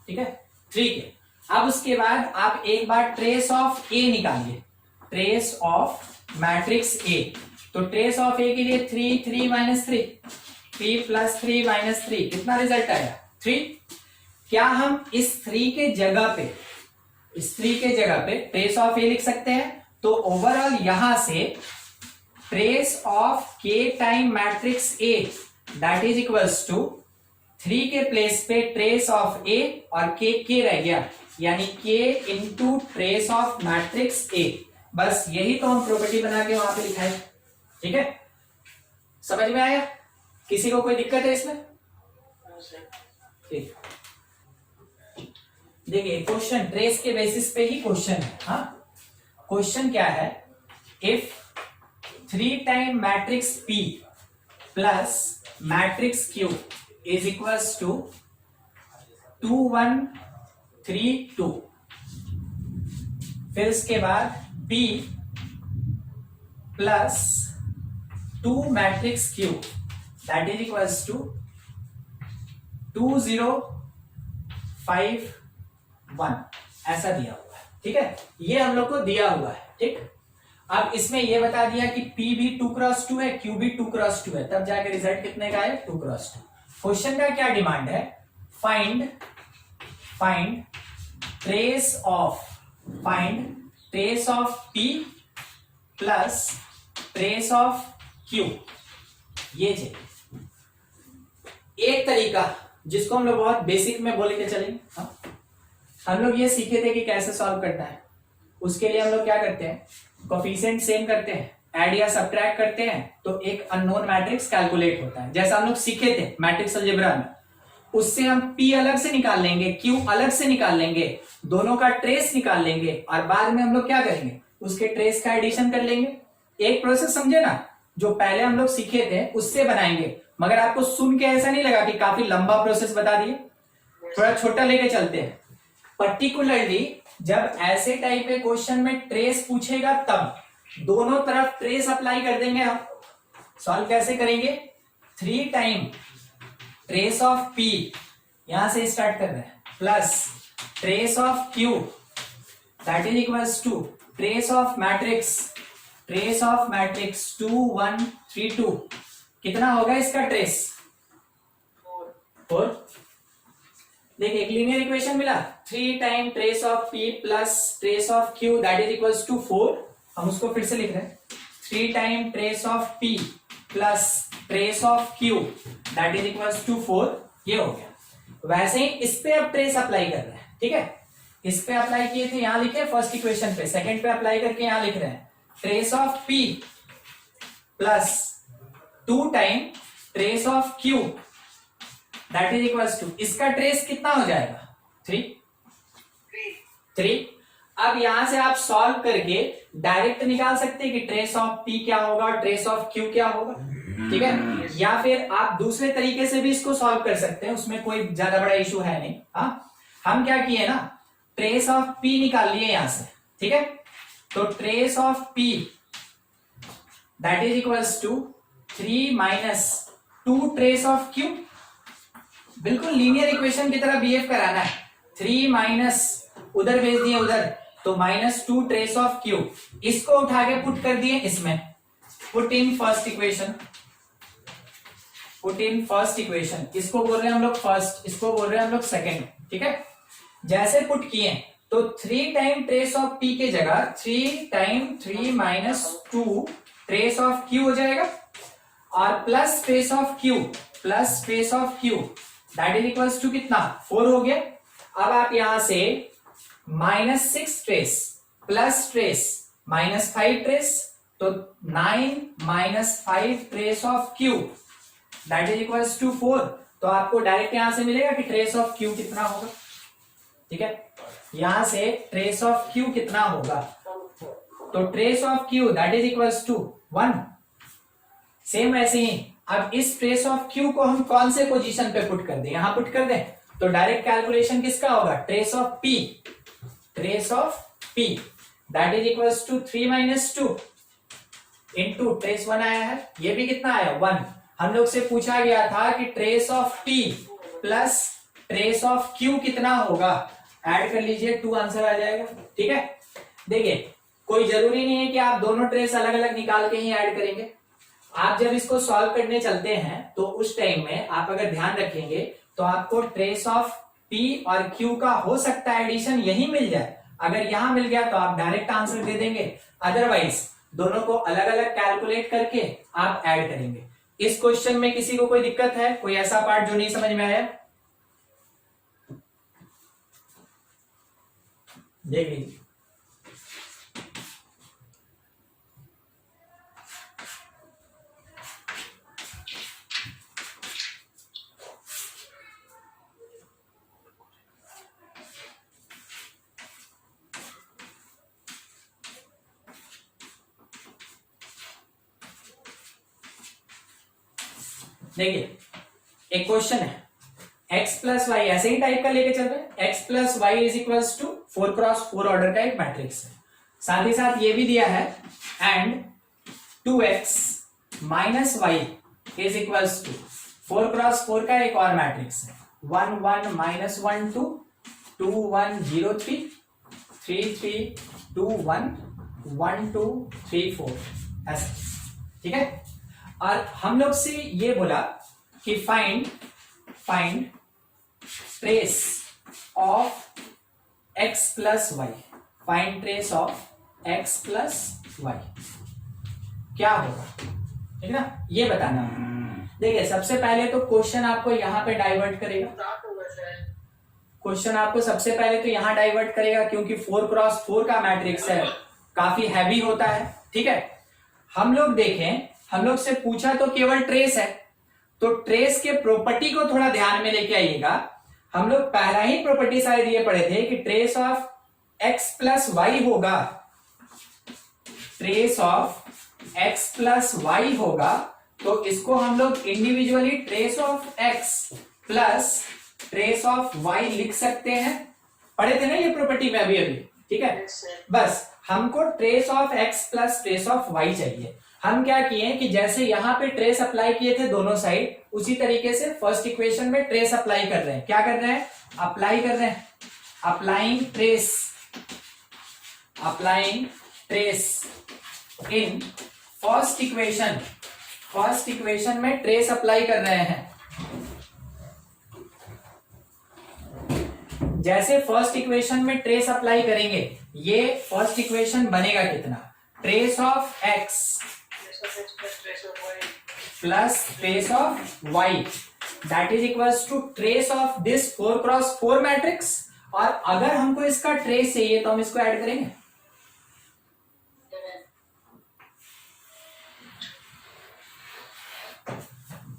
Speaker 1: ठीक है, 3K। अब उसके बाद आप एक बार ट्रेस ऑफ A निकालिए, ट्रेस ऑफ मैट्रिक्स A, तो ट्रेस ऑफ A के लिए 3 3 -3 p प्लस 3 माइनस 3 कितना रिजल्ट आया 3। क्या हम इस 3 के जगह पे ट्रेस ऑफ ए लिख सकते हैं? तो ओवरऑल यहां से trace of k time matrix A that is equals to 3 के प्लेस पे ट्रेस ऑफ A और k रह गया, यानी k into trace of matrix A। बस यही तो हम प्रॉपर्टी बना के वहां पे लिखा है। ठीक है, समझ में आया? किसी को कोई दिक्कत है इसमें? ठीक, देखिए क्वेश्चन ट्रेस के बेसिस पे ही क्वेश्चन है। हाँ, क्वेश्चन क्या है, if 3 time matrix P plus matrix Q is equals to 2 1 3 2, फिर उसके बाद P plus 2 matrix Q that is equals to 2 0 5 1, ऐसा दिया हुआ है। ठीक है, ये हम लोग को दिया हुआ है। ठीक, अब इसमें ये बता दिया कि P भी 2x2 है, Q भी 2x2 है, तब जाके रिजल्ट कितने का है 2x2। क्वेश्चन का क्या डिमांड है, find trace of P plus trace of Q, ये चाहिए। एक तरीका जिसको हम लोग बहुत बेसिक में बोले के चलेंगे, हाँ? हम लोग ये सीखे थे कि कैसे सॉल्व करना है। उसके लिए हम लोग क्या करते हैं, कोफिशिएंट सेम करते हैं, ऐड या सब्ट्रैक्ट करते हैं, तो एक अननोन मैट्रिक्स कैलकुलेट होता है, जैसा हम लोग सीखे थे मैट्रिक्स अलजेब्रा में। उससे हम P अलग से निकाल लेंगे, Q अलग से निकाल लेंगे, दोनों का ट्रेस निकाल लेंगे, और बाद में हम लोग क्या करेंगे, उसके ट्रेस का एडिशन कर लेंगे। एक प्रोसेस समझे ना, जो पहले हम लोग सीखे थे उससे बनाएंगे। मगर आपको सुन के ऐसा नहीं लगा कि काफी लंबा प्रोसेस बता दिए, थोड़ा छोटा लेके चलते हैं। पर्टिकुलरली जब ऐसे टाइप के क्वेश्चन में ट्रेस पूछेगा तब दोनों तरफ ट्रेस अप्लाई कर देंगे। हम सॉल्व कैसे करेंगे, 3 टाइम ट्रेस ऑफ P, यहां से स्टार्ट कर रहे हैं, plus trace of Q that is equals to trace of matrix 2 1 3 2। कितना होगा इसका ट्रेस 4। देखिए एक लीनियर इक्वेशन मिला, 3 time trace of P plus trace of Q that is equals to 4। हम उसको फिर से लिख रहे हैं, 3 time trace of P plus trace of Q that is equals to 4। ये हो गया। वैसे ही इस पे अब ट्रेस अप्लाई कर रहे हैं। ठीक है, इस पे अप्लाई किए थे, यहां लिखे फर्स्ट इक्वेशन पे, सेकंड पे अप्लाई करके यहां लिख रहे हैं trace of P plus 2 time trace of Q that is equals to, इसका ट्रेस कितना हो जाएगा 3। अब यहां से आप सॉल्व करके डायरेक्ट निकाल सकते हैं कि ट्रेस ऑफ P क्या होगा और ट्रेस ऑफ Q क्या होगा। ठीक है, या फिर आप दूसरे तरीके से भी इसको सॉल्व कर सकते हैं, उसमें कोई ज्यादा बड़ा इशू है नहीं। हाँ, हम क्या किए ना, ट्रेस ऑफ P निकाल लिए यहां से। ठीक है, तो trace of P that is equals to 3 minus 2 trace of Q। बिल्कुल लीनियर इक्वेशन की तरह बिहेव कराना है। 3 माइनस उधर भेज दिए उधर, तो -2 ट्रेस ऑफ Q, इसको उठा के पुट कर दिए इसमें, पुट इन फर्स्ट इक्वेशन, इसको बोल रहे हैं हम लोग फर्स्ट, इसको बोल रहे हैं हम लोग सेकंड। ठीक है, जैसे पुट किए तो 3 टाइम ट्रेस ऑफ P के जगह 3 time 3 minus 2 trace of Q हो जाएगा, और plus trace of Q that is equals to कितना 4 हो गया। अब आप यहां से -6 ट्रेस प्लस ट्रेस -5 ट्रेस, तो 9 minus 5 trace of Q that is equals to 4। तो आपको डायरेक्ट यहां से मिलेगा कि ट्रेस ऑफ Q कितना होगा। ठीक है, यहां से ट्रेस ऑफ Q कितना होगा, तो trace of Q that is equals to 1। Same ऐसे ही अब इस ट्रेस ऑफ Q को हम कौन से पोजीशन पे पुट कर दें, यहां पुट कर दें, तो डायरेक्ट कैलकुलेशन किसका होगा, trace of P that is equals to 3 minus 2 into trace 1 आया है, ये भी कितना आया 1। हम लोग से पूछा गया था कि trace of P plus trace of Q कितना होगा, ऐड कर लीजिए 2 आंसर आ जाएगा। ठीक है, देखिए कोई जरूरी नहीं है कि आप दोनों ट्रेस अलग अलग निकाल के ही ऐड करेंगे। आप जब इसको सॉल्व करने चलते हैं तो उस टाइम में आप अगर ध्यान रखेंगे तो आपको ट्रेस ऑफ P और Q का हो सकता है एडिशन यही मिल जाए। अगर यहां मिल गया तो आप डायरेक्ट आंसर दे देंगे, अदरवाइज दोनों को अलग अलग कैलकुलेट करके आप ऐड करेंगे। इस क्वेश्चन में किसी को कोई दिक्कत है, कोई ऐसा पार्ट जो नहीं समझ में आया? देख लीजिए। देखिए एक क्वेश्चन है, x प्लस वाई ऐसे ही टाइप का लेके चल रहे हैं, x plus y is equals to 4x4 order का एक मैट्रिक्स है। साथ ही साथ ये भी दिया है and 2x minus y is equals to 4x4 का एक और मैट्रिक्स है, 1 1 माइनस 1 2 2 1 0 3 3 3 2 1 1 2 3 4 ऐसे, ठीक है। और हम लोग से ये बोला कि find trace of x plus y, find trace of x plus y क्या होगा, ठीक है ना, ये बताना है। देखिए सबसे पहले तो क्वेश्चन आपको यहां पे डाइवर्ट करेगा, क्वेश्चन आपको सबसे पहले तो यहां डाइवर्ट करेगा क्योंकि 4x4 का मैट्रिक्स है, काफी हैवी होता है, ठीक है। हम लोग देखें, हम लोग से पूछा तो केवल ट्रेस है, तो ट्रेस के प्रॉपर्टी को थोड़ा ध्यान में लेके आइएगा। हम लोग पहला ही प्रॉपर्टी शायद ये पढ़े थे कि trace of x plus y होगा, trace of x plus y होगा, तो इसको हम लोग individually trace of x plus trace of y लिख सकते हैं। पढ़े थे ना ये प्रॉपर्टी में अभी अभी, ठीक है। बस हमको trace of x plus trace of y चाहिए। हम क्या किए कि जैसे यहां पे ट्रेस अप्लाई किए थे दोनों साइड, उसी तरीके से फर्स्ट इक्वेशन में ट्रेस अप्लाई कर रहे हैं। क्या कर रहे हैं? अप्लाई कर रहे हैं, applying trace in first equation में ट्रेस अप्लाई कर रहे हैं। जैसे फर्स्ट इक्वेशन में ट्रेस अप्लाई करेंगे, ये फर्स्ट इक्वेशन बनेगा कितना, trace of x plus trace of y that is equals to trace of this 4x4 matrix. और अगर हमको इसका ट्रेस चाहिए तो हम इसको ऐड करेंगे,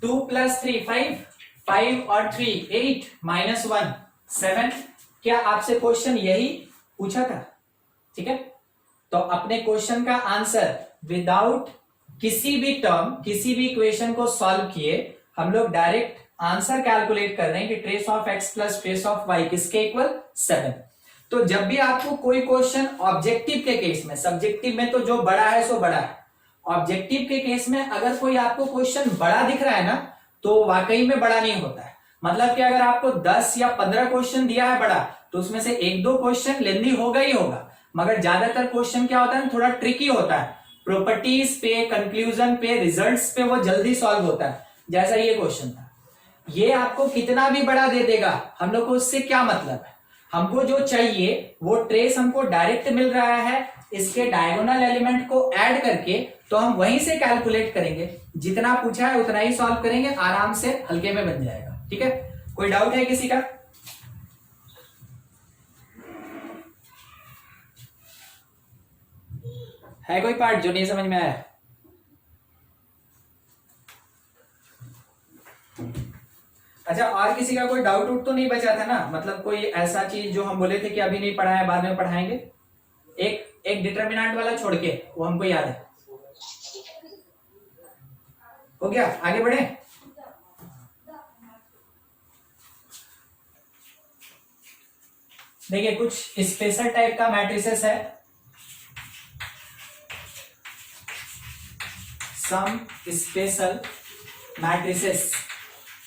Speaker 1: टू प्लस 3 5, 5 और 3 8 माइनस 1 7। क्या आपसे क्वेश्चन यही पूछा था, ठीक है। तो अपने क्वेश्चन का आंसर विदाउट किसी भी टर्म, किसी भी इक्वेशन को सॉल्व किए हम लोग डायरेक्ट आंसर कैलकुलेट कर रहे हैं कि trace of x plus trace of y किसके इक्वल 7। तो जब भी आपको कोई क्वेश्चन ऑब्जेक्टिव के केस में, सब्जेक्टिव में तो जो बड़ा है सो बड़ा है, ऑब्जेक्टिव के केस में अगर कोई आपको क्वेश्चन बड़ा दिख रहा है ना, तो वाकई में बड़ा नहीं होता है। मतलब कि अगर आपको 10 या 15 क्वेश्चन दिया है बड़ा, तो उसमें से 1-2 क्वेश्चन लेंदी होगा ही होगा, मगर ज्यादातर क्वेश्चन क्या होता है, थोड़ा ट्रिकी होता है, प्रॉपर्टीज पे, कंक्लूजन पे, रिजल्ट्स पे वो जल्दी सॉल्व होता है। जैसा ये क्वेश्चन था, ये आपको कितना भी बड़ा दे देगा, हम लोग को उससे क्या मतलब है। हमको जो चाहिए वो ट्रेस हमको डायरेक्ट मिल रहा है, इसके डायगोनल एलिमेंट को ऐड करके तो हम वहीं से कैलकुलेट करेंगे, जितना पूछा है उतना ही सॉल्व करेंगे, आराम से हल्के में बन जाएगा, ठीक है। कोई डाउट है किसी का? है कोई पार्ट जो नहीं समझ में आया? अच्छा, और किसी का कोई डाउट उट तो नहीं बचा था ना, मतलब कोई ऐसा चीज जो हम बोले थे कि अभी नहीं पढ़ा है, बाद में पढ़ाएंगे, एक डिटरमिनेंट वाला छोड़ के, वो हमको याद है। हो गया, आगे बढ़े। देखिए कुछ स्पेशल टाइप का मैट्रिसेस है, सम स्पेशल मैट्रिसेस।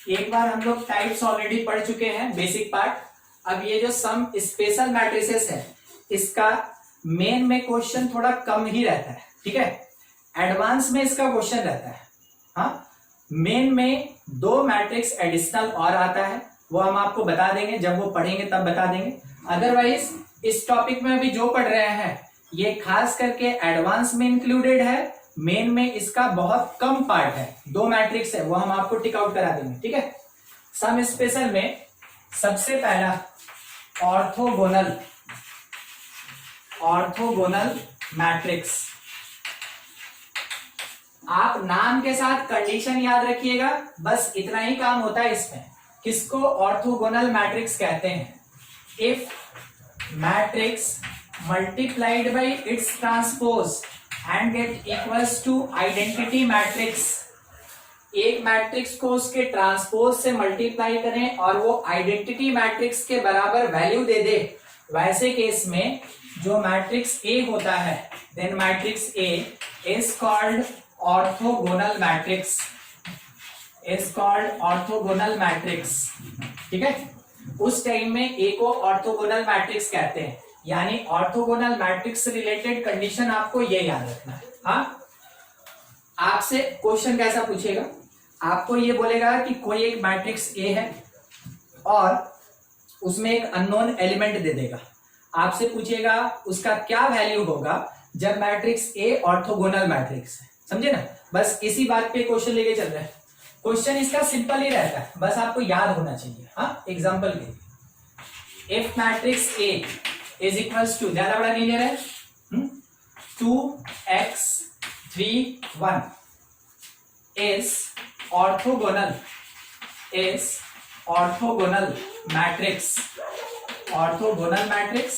Speaker 1: एक बार हम लोग टाइप्स ऑलरेडी पढ़ चुके हैं, बेसिक पार्ट। अब ये जो सम स्पेशल मैट्रिसेस है, इसका मेन में क्वेश्चन थोड़ा कम ही रहता है, ठीक है। एडवांस में इसका क्वेश्चन रहता है, हाँ, मेन में 2 मैट्रिक्स एडिशनल और आता है, वो हम आपको बता देंगे, जब वो पढ़ेंगे तब बता देंगे। अदरवाइज इस टॉपिक में अभी जो पढ़ रहे हैं ये खास करके एडवांस में इंक्लूडेड है, मेन में इसका बहुत कम पार्ट है, 2 मैट्रिक्स है, वो हम आपको टिक आउट करा देंगे, ठीक है। सम स्पेशल में सबसे पहला ऑर्थोगोनल मैट्रिक्स। आप नाम के साथ कंडीशन याद रखिएगा, बस इतना ही काम होता है इसमें। किसको ऑर्थोगोनल मैट्रिक्स कहते हैं? If matrix multiplied by its transpose and get equals to identity matrix. एक मैट्रिक्स को उसके ट्रांसपोज से मल्टीप्लाई करें और वो आइडेंटिटी मैट्रिक्स के बराबर वैल्यू दे दे, वैसे केस में जो मैट्रिक्स ए होता है, then matrix A is called orthogonal matrix, ठीक है। उस टाइम में ए को ऑर्थोगोनल मैट्रिक्स कहते हैं, यानी ऑर्थोगोनल मैट्रिक्स से रिलेटेड कंडीशन आपको ये याद रखना है। हाँ, आपसे क्वेश्चन कैसा पूछेगा, आपको ये बोलेगा कि कोई एक मैट्रिक्स ए है और उसमें एक अननोन एलिमेंट दे देगा, आपसे पूछेगा उसका क्या वैल्यू होगा जब मैट्रिक्स ए ऑर्थोगोनल मैट्रिक्स है, समझे ना। बस इसी बात पे क्वेश्चन लेके चल रहे हैं। क्वेश्चन इसका सिंपल ही रहता है, बस आपको याद होना चाहिए। हाँ, एग्जांपल के लिए if matrix A is equals to, ज्यादा बड़ा नहीं ले रहे, 2x 3 1 is orthogonal matrix.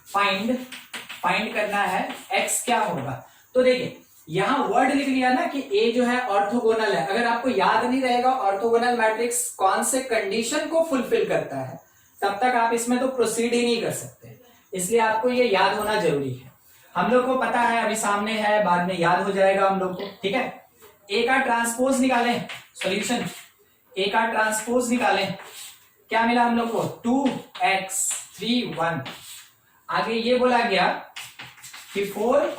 Speaker 1: Find करना है x क्या होगा। तो देखिए यहां वर्ड लिख लिया ना कि a जो है ऑर्थोगोनल है। अगर आपको याद नहीं रहेगा ऑर्थोगोनल मैट्रिक्स कौन से कंडीशन को फुलफिल करता है, तब तक आप इसमें तो प्रोसीड ही नहीं कर सकते, इसलिए आपको ये याद होना जरूरी है। हम लोग को पता है, अभी सामने है, बाद में याद हो जाएगा हम लोग को, ठीक है। ए का ट्रांसपोज निकालें, सॉल्यूशन ए का ट्रांसपोज निकालें, क्या मिला हम लोग को 2x 3 1। आगे ये बोला गया कि फॉर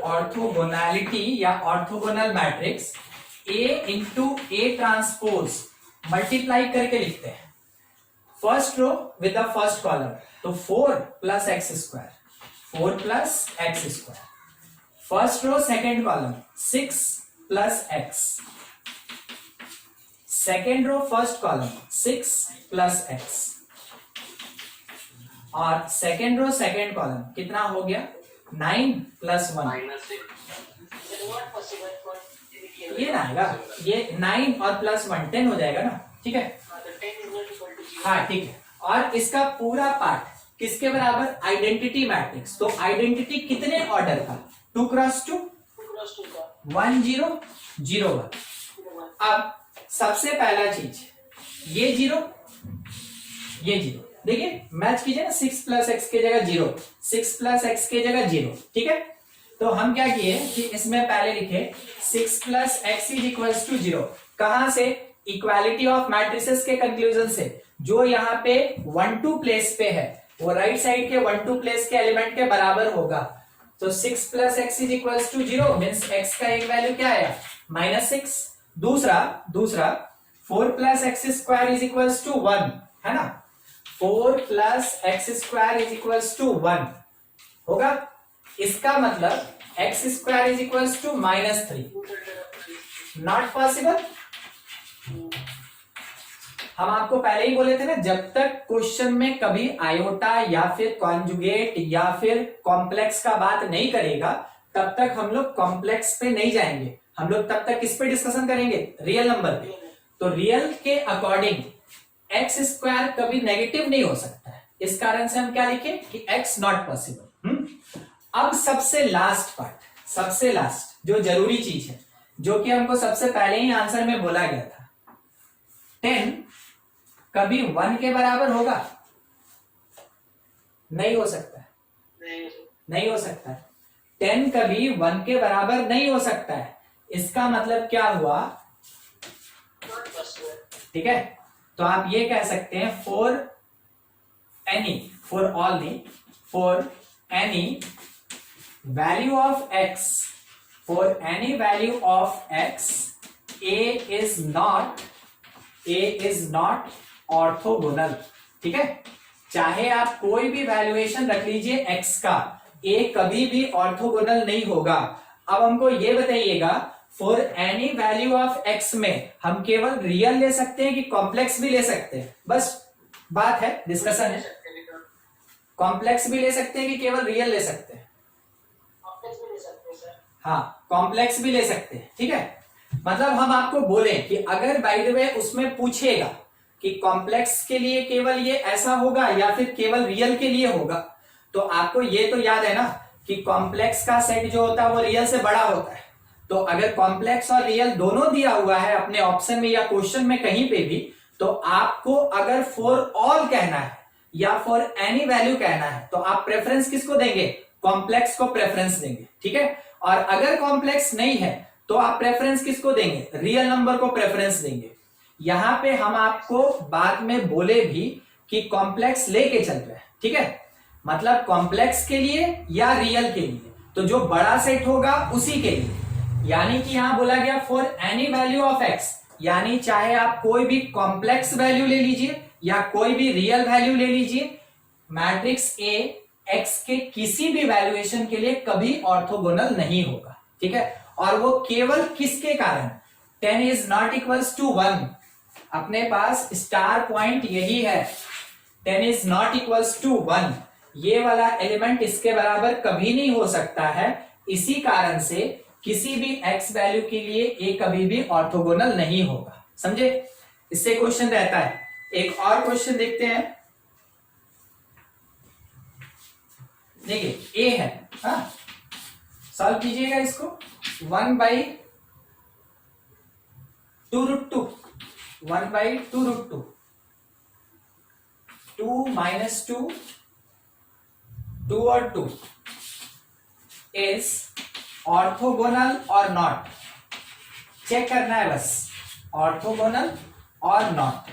Speaker 1: ऑर्थोगोनैलिटी या orthogonal matrix A into A transpose multiply करके लिखते हैं, first row with the first column, तो 4 plus x square, first row second column 6 plus x, second row first column 6 plus x, और सेकेंड रो सेकेंड कॉलम कितना हो गया 9 प्लस 1, ये ना आएगा, ये 9 और प्लस 1 10 हो जाएगा ना, ठीक है। हाँ ठीक है, और इसका पूरा पार्ट किसके बराबर, आइडेंटिटी मैट्रिक्स। तो आइडेंटिटी कितने ऑर्डर का, 2 क्रॉस 2 1 0 0 1। अब सबसे पहला चीज ये 0 ये 0, देखिए मैच कीजिए ना, 6 प्लस एक्स की जगह 0, 6 प्लस एक्स की जगह 0, ठीक है। तो हम क्या किए कि इसमें पहले लिखे 6 plus x is equals to 0, कहां से, इक्वालिटी ऑफ मैट्रिसेस के कंक्लूजन से। जो यहाँ पे 1 2 प्लेस पे है वो राइट साइड के 1 2 प्लेस के एलिमेंट के बराबर होगा। तो 6 plus x is equals to 0 means x का एक वैल्यू क्या आया -6। दूसरा 4 plus x square is equals to 1, है ना, 4 plus x square is equals to 1 होगा। इसका मतलब x square is equals to -3, not possible. हम आपको पहले ही बोले थे ना, जब तक क्वेश्चन में कभी आयोटा या फिर कॉन्जुगेट या फिर कॉम्प्लेक्स का बात नहीं करेगा, तब तक हम लोग कॉम्प्लेक्स पे नहीं जाएंगे। हम लोग तब तक किस पे डिस्कशन करेंगे, रियल नंबर पे। तो रियल के अकॉर्डिंग एक्स स्क्वायर कभी नेगेटिव नहीं हो सकता है, इस कारण से हम क्या लिखे कि एक्स नॉट पॉसिबल। अब सबसे लास्ट पार्ट, सबसे लास्ट जो जरूरी चीज है, जो कि हमको सबसे पहले ही आंसर में बोला गया था, 10 कभी 1 के बराबर होगा, नहीं हो सकता है, नहीं हो सकता है। 10 कभी 1 के बराबर नहीं हो सकता है। इसका मतलब क्या हुआ, ठीक है। तो आप ये कह सकते हैं for any value of x for any value of x a is not orthogonal. ठीक है, चाहे आप कोई भी वैल्यूएशन रख लीजिए x का, a कभी भी ऑर्थोगोनल नहीं होगा। अब हमको ये बताइएगा for any value of x में हम केवल रियल ले सकते हैं कि कॉम्प्लेक्स भी ले सकते हैं? बस बात है, डिस्कशन है। कॉम्प्लेक्स भी ले सकते हैं कि केवल रियल ले सकते हैं?
Speaker 3: कॉम्प्लेक्स भी ले सकते हैं सर।
Speaker 1: हाँ, कॉम्प्लेक्स भी ले सकते हैं। ठीक है, मतलब हम आपको बोले कि अगर बाय द वे उसमें पूछेगा कि कॉम्प्लेक्स के लिए केवल ये ऐसा होगा या फिर केवल रियल के लिए होगा, तो आपको ये तो याद है ना कि कॉम्प्लेक्स का सेट जो होता है वो रियल से बड़ा होता है। तो अगर कॉम्प्लेक्स और रियल दोनों दिया हुआ है अपने ऑप्शन में या क्वेश्चन में कहीं पे भी, तो आपको अगर फॉर ऑल कहना है या फॉर एनी वैल्यू कहना है तो आप प्रेफरेंस किसको देंगे? कॉम्प्लेक्स को प्रेफरेंस देंगे। ठीक है, और अगर कॉम्प्लेक्स नहीं है तो आप प्रेफरेंस किसको देंगे? रियल नंबर को प्रेफरेंस देंगे। यहां पे हम आपको बाद में बोले भी कि कॉम्प्लेक्स लेके चल रहे हैं। ठीक है, मतलब कॉम्प्लेक्स के लिए या रियल के लिए, तो जो बड़ा सेट होगा उसी के लिए। यानी कि यहां बोला गया for any value of x, यानी चाहे आप कोई भी कॉम्प्लेक्स वैल्यू ले लीजिए या कोई भी रियल वैल्यू ले लीजिए, मैट्रिक्स A x के किसी भी वैल्यूएशन के लिए कभी ऑर्थोगोनल नहीं होगा। ठीक है, और वो केवल किसके कारण? 10 इज नॉट इक्वल्स टू 1। अपने पास स्टार पॉइंट यही है, 10 इज नॉट इक्वल्स टू 1। ये वाला एलिमेंट इसके बराबर कभी नहीं हो सकता है। इसी कारण से किसी भी x वैल्यू के लिए a कभी भी ऑर्थोगोनल नहीं होगा। समझे? इससे क्वेश्चन रहता है। एक और क्वेश्चन देखते हैं। देखिए a है, हाँ, सॉल्व कीजिएगा इसको। 1/2 √2, 1/2 √2, 2 - 2, 2 और 2 इज ऑर्थोगोनल और नॉट। चेक करना है बस, ऑर्थोगोनल और नॉट,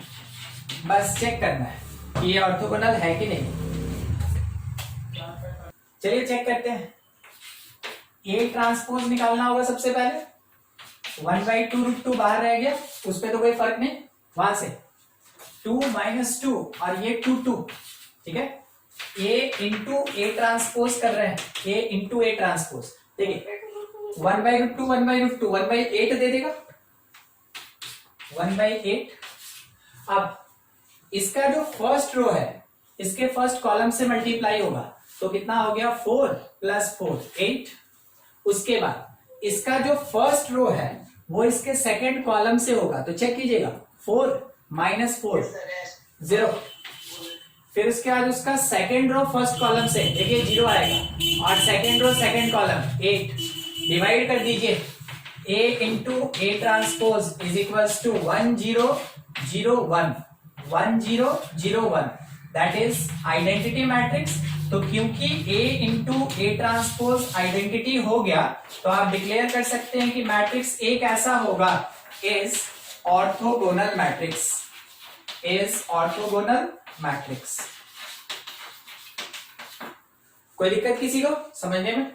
Speaker 1: बस चेक करना है कि ये ऑर्थोगोनल है कि नहीं। चलिए चेक करते हैं। ए ट्रांसपोज निकालना होगा सबसे पहले। 1/2 √2 बाहर रह गया, उस पर तो कोई फर्क नहीं, वहां से 2 - 2 और ये 2 ठीक है। ए इंटू ए ट्रांसपोज कर रहे हैं, ए इंटू ए ट्रांसपोज। देखिए 1/2 1/2 1/8 दे देगा, 1/8। अब इसका जो फर्स्ट रो है इसके फर्स्ट कॉलम से मल्टीप्लाई होगा, तो कितना हो गया? 4 + 4 8। उसके बाद इसका जो फर्स्ट रो है वो इसके सेकंड कॉलम से होगा, तो चेक कीजिएगा 4 - 4 0। फिर उसके बाद उसका सेकंड रो फर्स्ट कॉलम से, देखिए 0 आएगा, और second row second column 8। Divide कर दीजिए, a into A transpose is equals to 1 0 0 1 1 0 0 1, that is identity matrix. तो क्योंकि a into A transpose identity हो गया, तो आप डिक्लेयर कर सकते हैं कि मैट्रिक्स A कैसा होगा? Is orthogonal matrix, is orthogonal matrix. कोई दिक्कत किसी को समझने में?